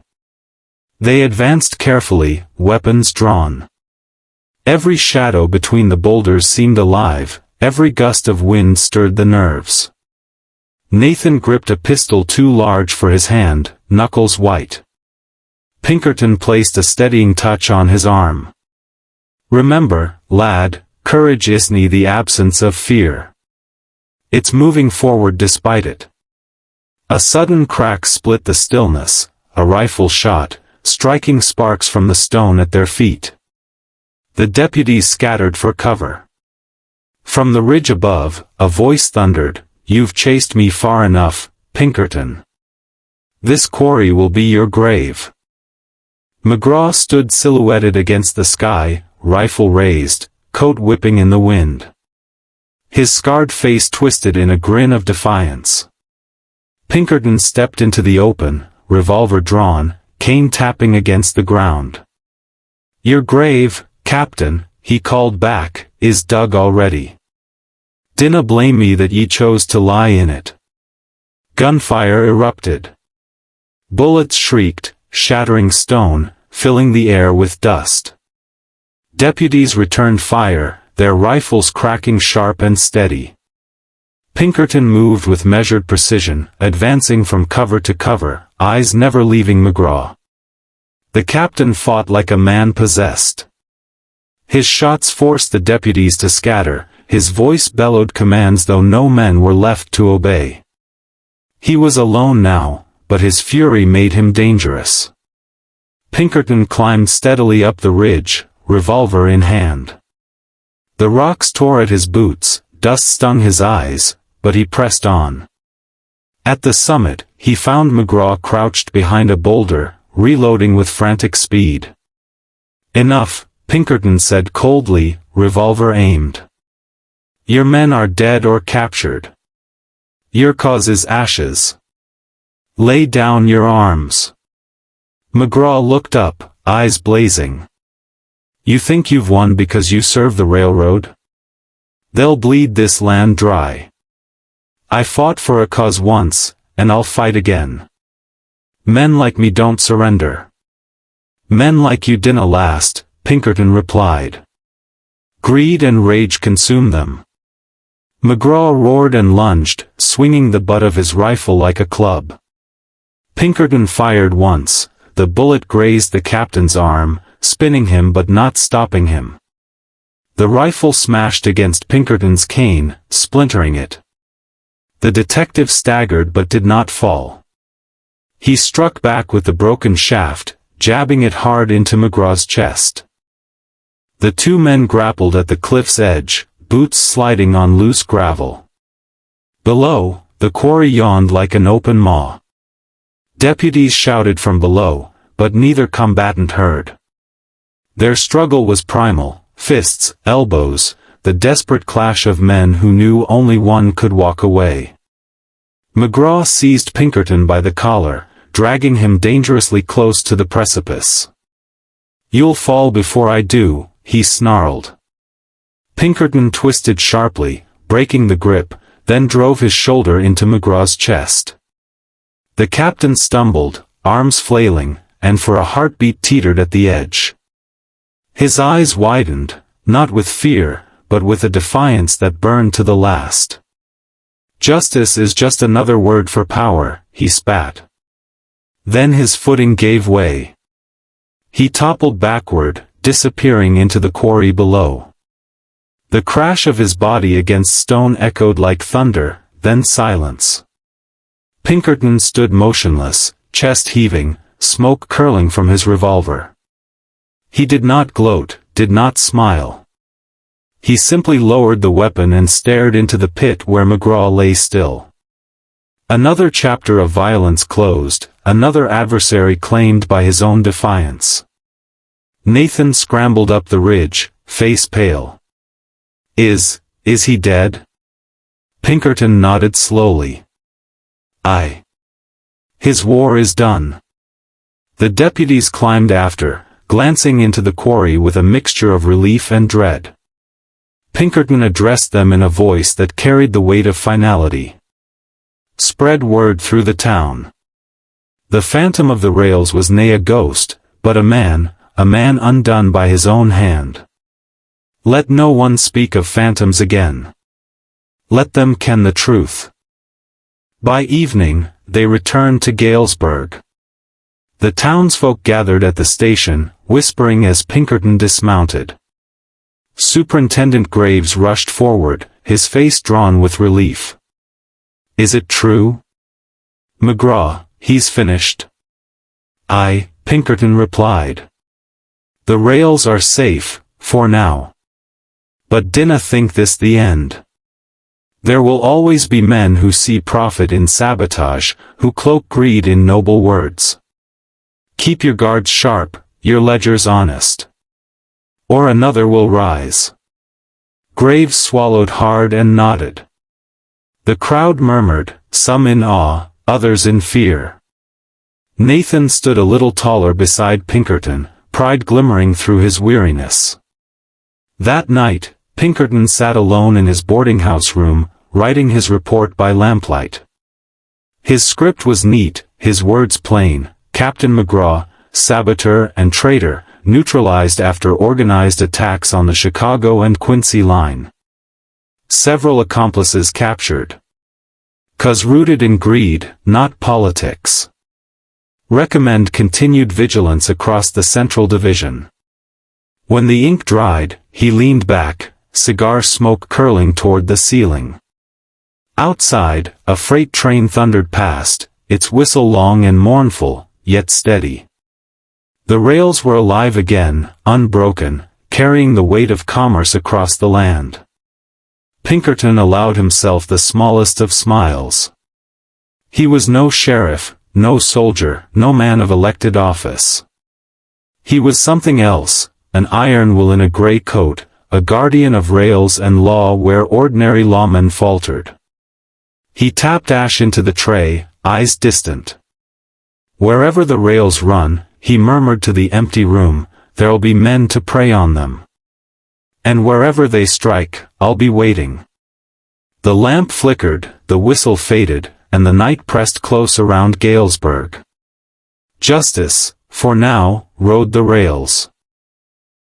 They advanced carefully, weapons drawn. Every shadow between the boulders seemed alive, every gust of wind stirred the nerves. Nathan gripped a pistol too large for his hand, knuckles white. Pinkerton placed a steadying touch on his arm. "Remember, lad, courage isn't the absence of fear. It's moving forward despite it." A sudden crack split the stillness, a rifle shot, striking sparks from the stone at their feet. The deputies scattered for cover. From the ridge above, a voice thundered, "You've chased me far enough, Pinkerton. This quarry will be your grave." McGraw stood silhouetted against the sky, rifle raised, coat whipping in the wind. His scarred face twisted in a grin of defiance. Pinkerton stepped into the open, revolver drawn, cane tapping against the ground. "Your grave, Captain," he called back, "is dug already. Dinna blame me that ye chose to lie in it." Gunfire erupted. Bullets shrieked, shattering stone, filling the air with dust. Deputies returned fire, their rifles cracking sharp and steady. Pinkerton moved with measured precision, advancing from cover to cover, eyes never leaving McGraw. The captain fought like a man possessed. His shots forced the deputies to scatter, his voice bellowed commands though no men were left to obey. He was alone now, but his fury made him dangerous. Pinkerton climbed steadily up the ridge, revolver in hand. The rocks tore at his boots, dust stung his eyes, but he pressed on. At the summit, he found McGraw crouched behind a boulder, reloading with frantic speed. "Enough," Pinkerton said coldly, revolver aimed. "Your men are dead or captured. Your cause is ashes. Lay down your arms." McGraw looked up, eyes blazing. "You think you've won because you serve the railroad? They'll bleed this land dry. I fought for a cause once, and I'll fight again. Men like me don't surrender." "Men like you dinna last," Pinkerton replied. Greed and rage consumed them. McGraw roared and lunged, swinging the butt of his rifle like a club. Pinkerton fired once, the bullet grazed the captain's arm, spinning him but not stopping him. The rifle smashed against Pinkerton's cane, splintering it. The detective staggered but did not fall. He struck back with the broken shaft, jabbing it hard into McGraw's chest. The two men grappled at the cliff's edge, boots sliding on loose gravel. Below, the quarry yawned like an open maw. Deputies shouted from below, but neither combatant heard. Their struggle was primal, fists, elbows, the desperate clash of men who knew only one could walk away. McGraw seized Pinkerton by the collar, dragging him dangerously close to the precipice. "You'll fall before I do," he snarled. Pinkerton twisted sharply, breaking the grip, then drove his shoulder into McGraw's chest. The captain stumbled, arms flailing, and for a heartbeat teetered at the edge. His eyes widened, not with fear, but with a defiance that burned to the last. "Justice is just another word for power," he spat. Then his footing gave way. He toppled backward, disappearing into the quarry below. The crash of his body against stone echoed like thunder, then silence. Pinkerton stood motionless, chest heaving, smoke curling from his revolver. He did not gloat, did not smile. He simply lowered the weapon and stared into the pit where McGraw lay still. Another chapter of violence closed, another adversary claimed by his own defiance. Nathan scrambled up the ridge, face pale. Is he dead?" Pinkerton nodded slowly. "Aye. His war is done." The deputies climbed after, glancing into the quarry with a mixture of relief and dread. Pinkerton addressed them in a voice that carried the weight of finality. "Spread word through the town. The phantom of the rails was nae a ghost, but a man undone by his own hand. Let no one speak of phantoms again. Let them ken the truth." By evening, they returned to Galesburg. The townsfolk gathered at the station, whispering as Pinkerton dismounted. Superintendent Graves rushed forward, his face drawn with relief. "Is it true?" "McGraw, he's finished." "Aye," Pinkerton replied. "The rails are safe, for now. But dinna think this the end. There will always be men who see profit in sabotage, who cloak greed in noble words. Keep your guards sharp, your ledgers honest. Or another will rise." Graves swallowed hard and nodded. The crowd murmured, some in awe, others in fear. Nathan stood a little taller beside Pinkerton, pride glimmering through his weariness. That night, Pinkerton sat alone in his boarding-house room, writing his report by lamplight. His script was neat, his words plain: Captain McGraw, saboteur and traitor, neutralized after organized attacks on the Chicago and Quincy line. Several accomplices captured. 'Cause rooted in greed, not politics. Recommend continued vigilance across the Central Division. When the ink dried, he leaned back, cigar smoke curling toward the ceiling. Outside, a freight train thundered past, its whistle long and mournful, yet steady. The rails were alive again, unbroken, carrying the weight of commerce across the land. Pinkerton allowed himself the smallest of smiles. He was no sheriff, no soldier, no man of elected office. He was something else, an iron will in a gray coat, a guardian of rails and law where ordinary lawmen faltered. He tapped ash into the tray, eyes distant. "Wherever the rails run," he murmured to the empty room, "there'll be men to prey on them. And wherever they strike, I'll be waiting." The lamp flickered, the whistle faded, and the night pressed close around Galesburg. Justice, for now, rode the rails.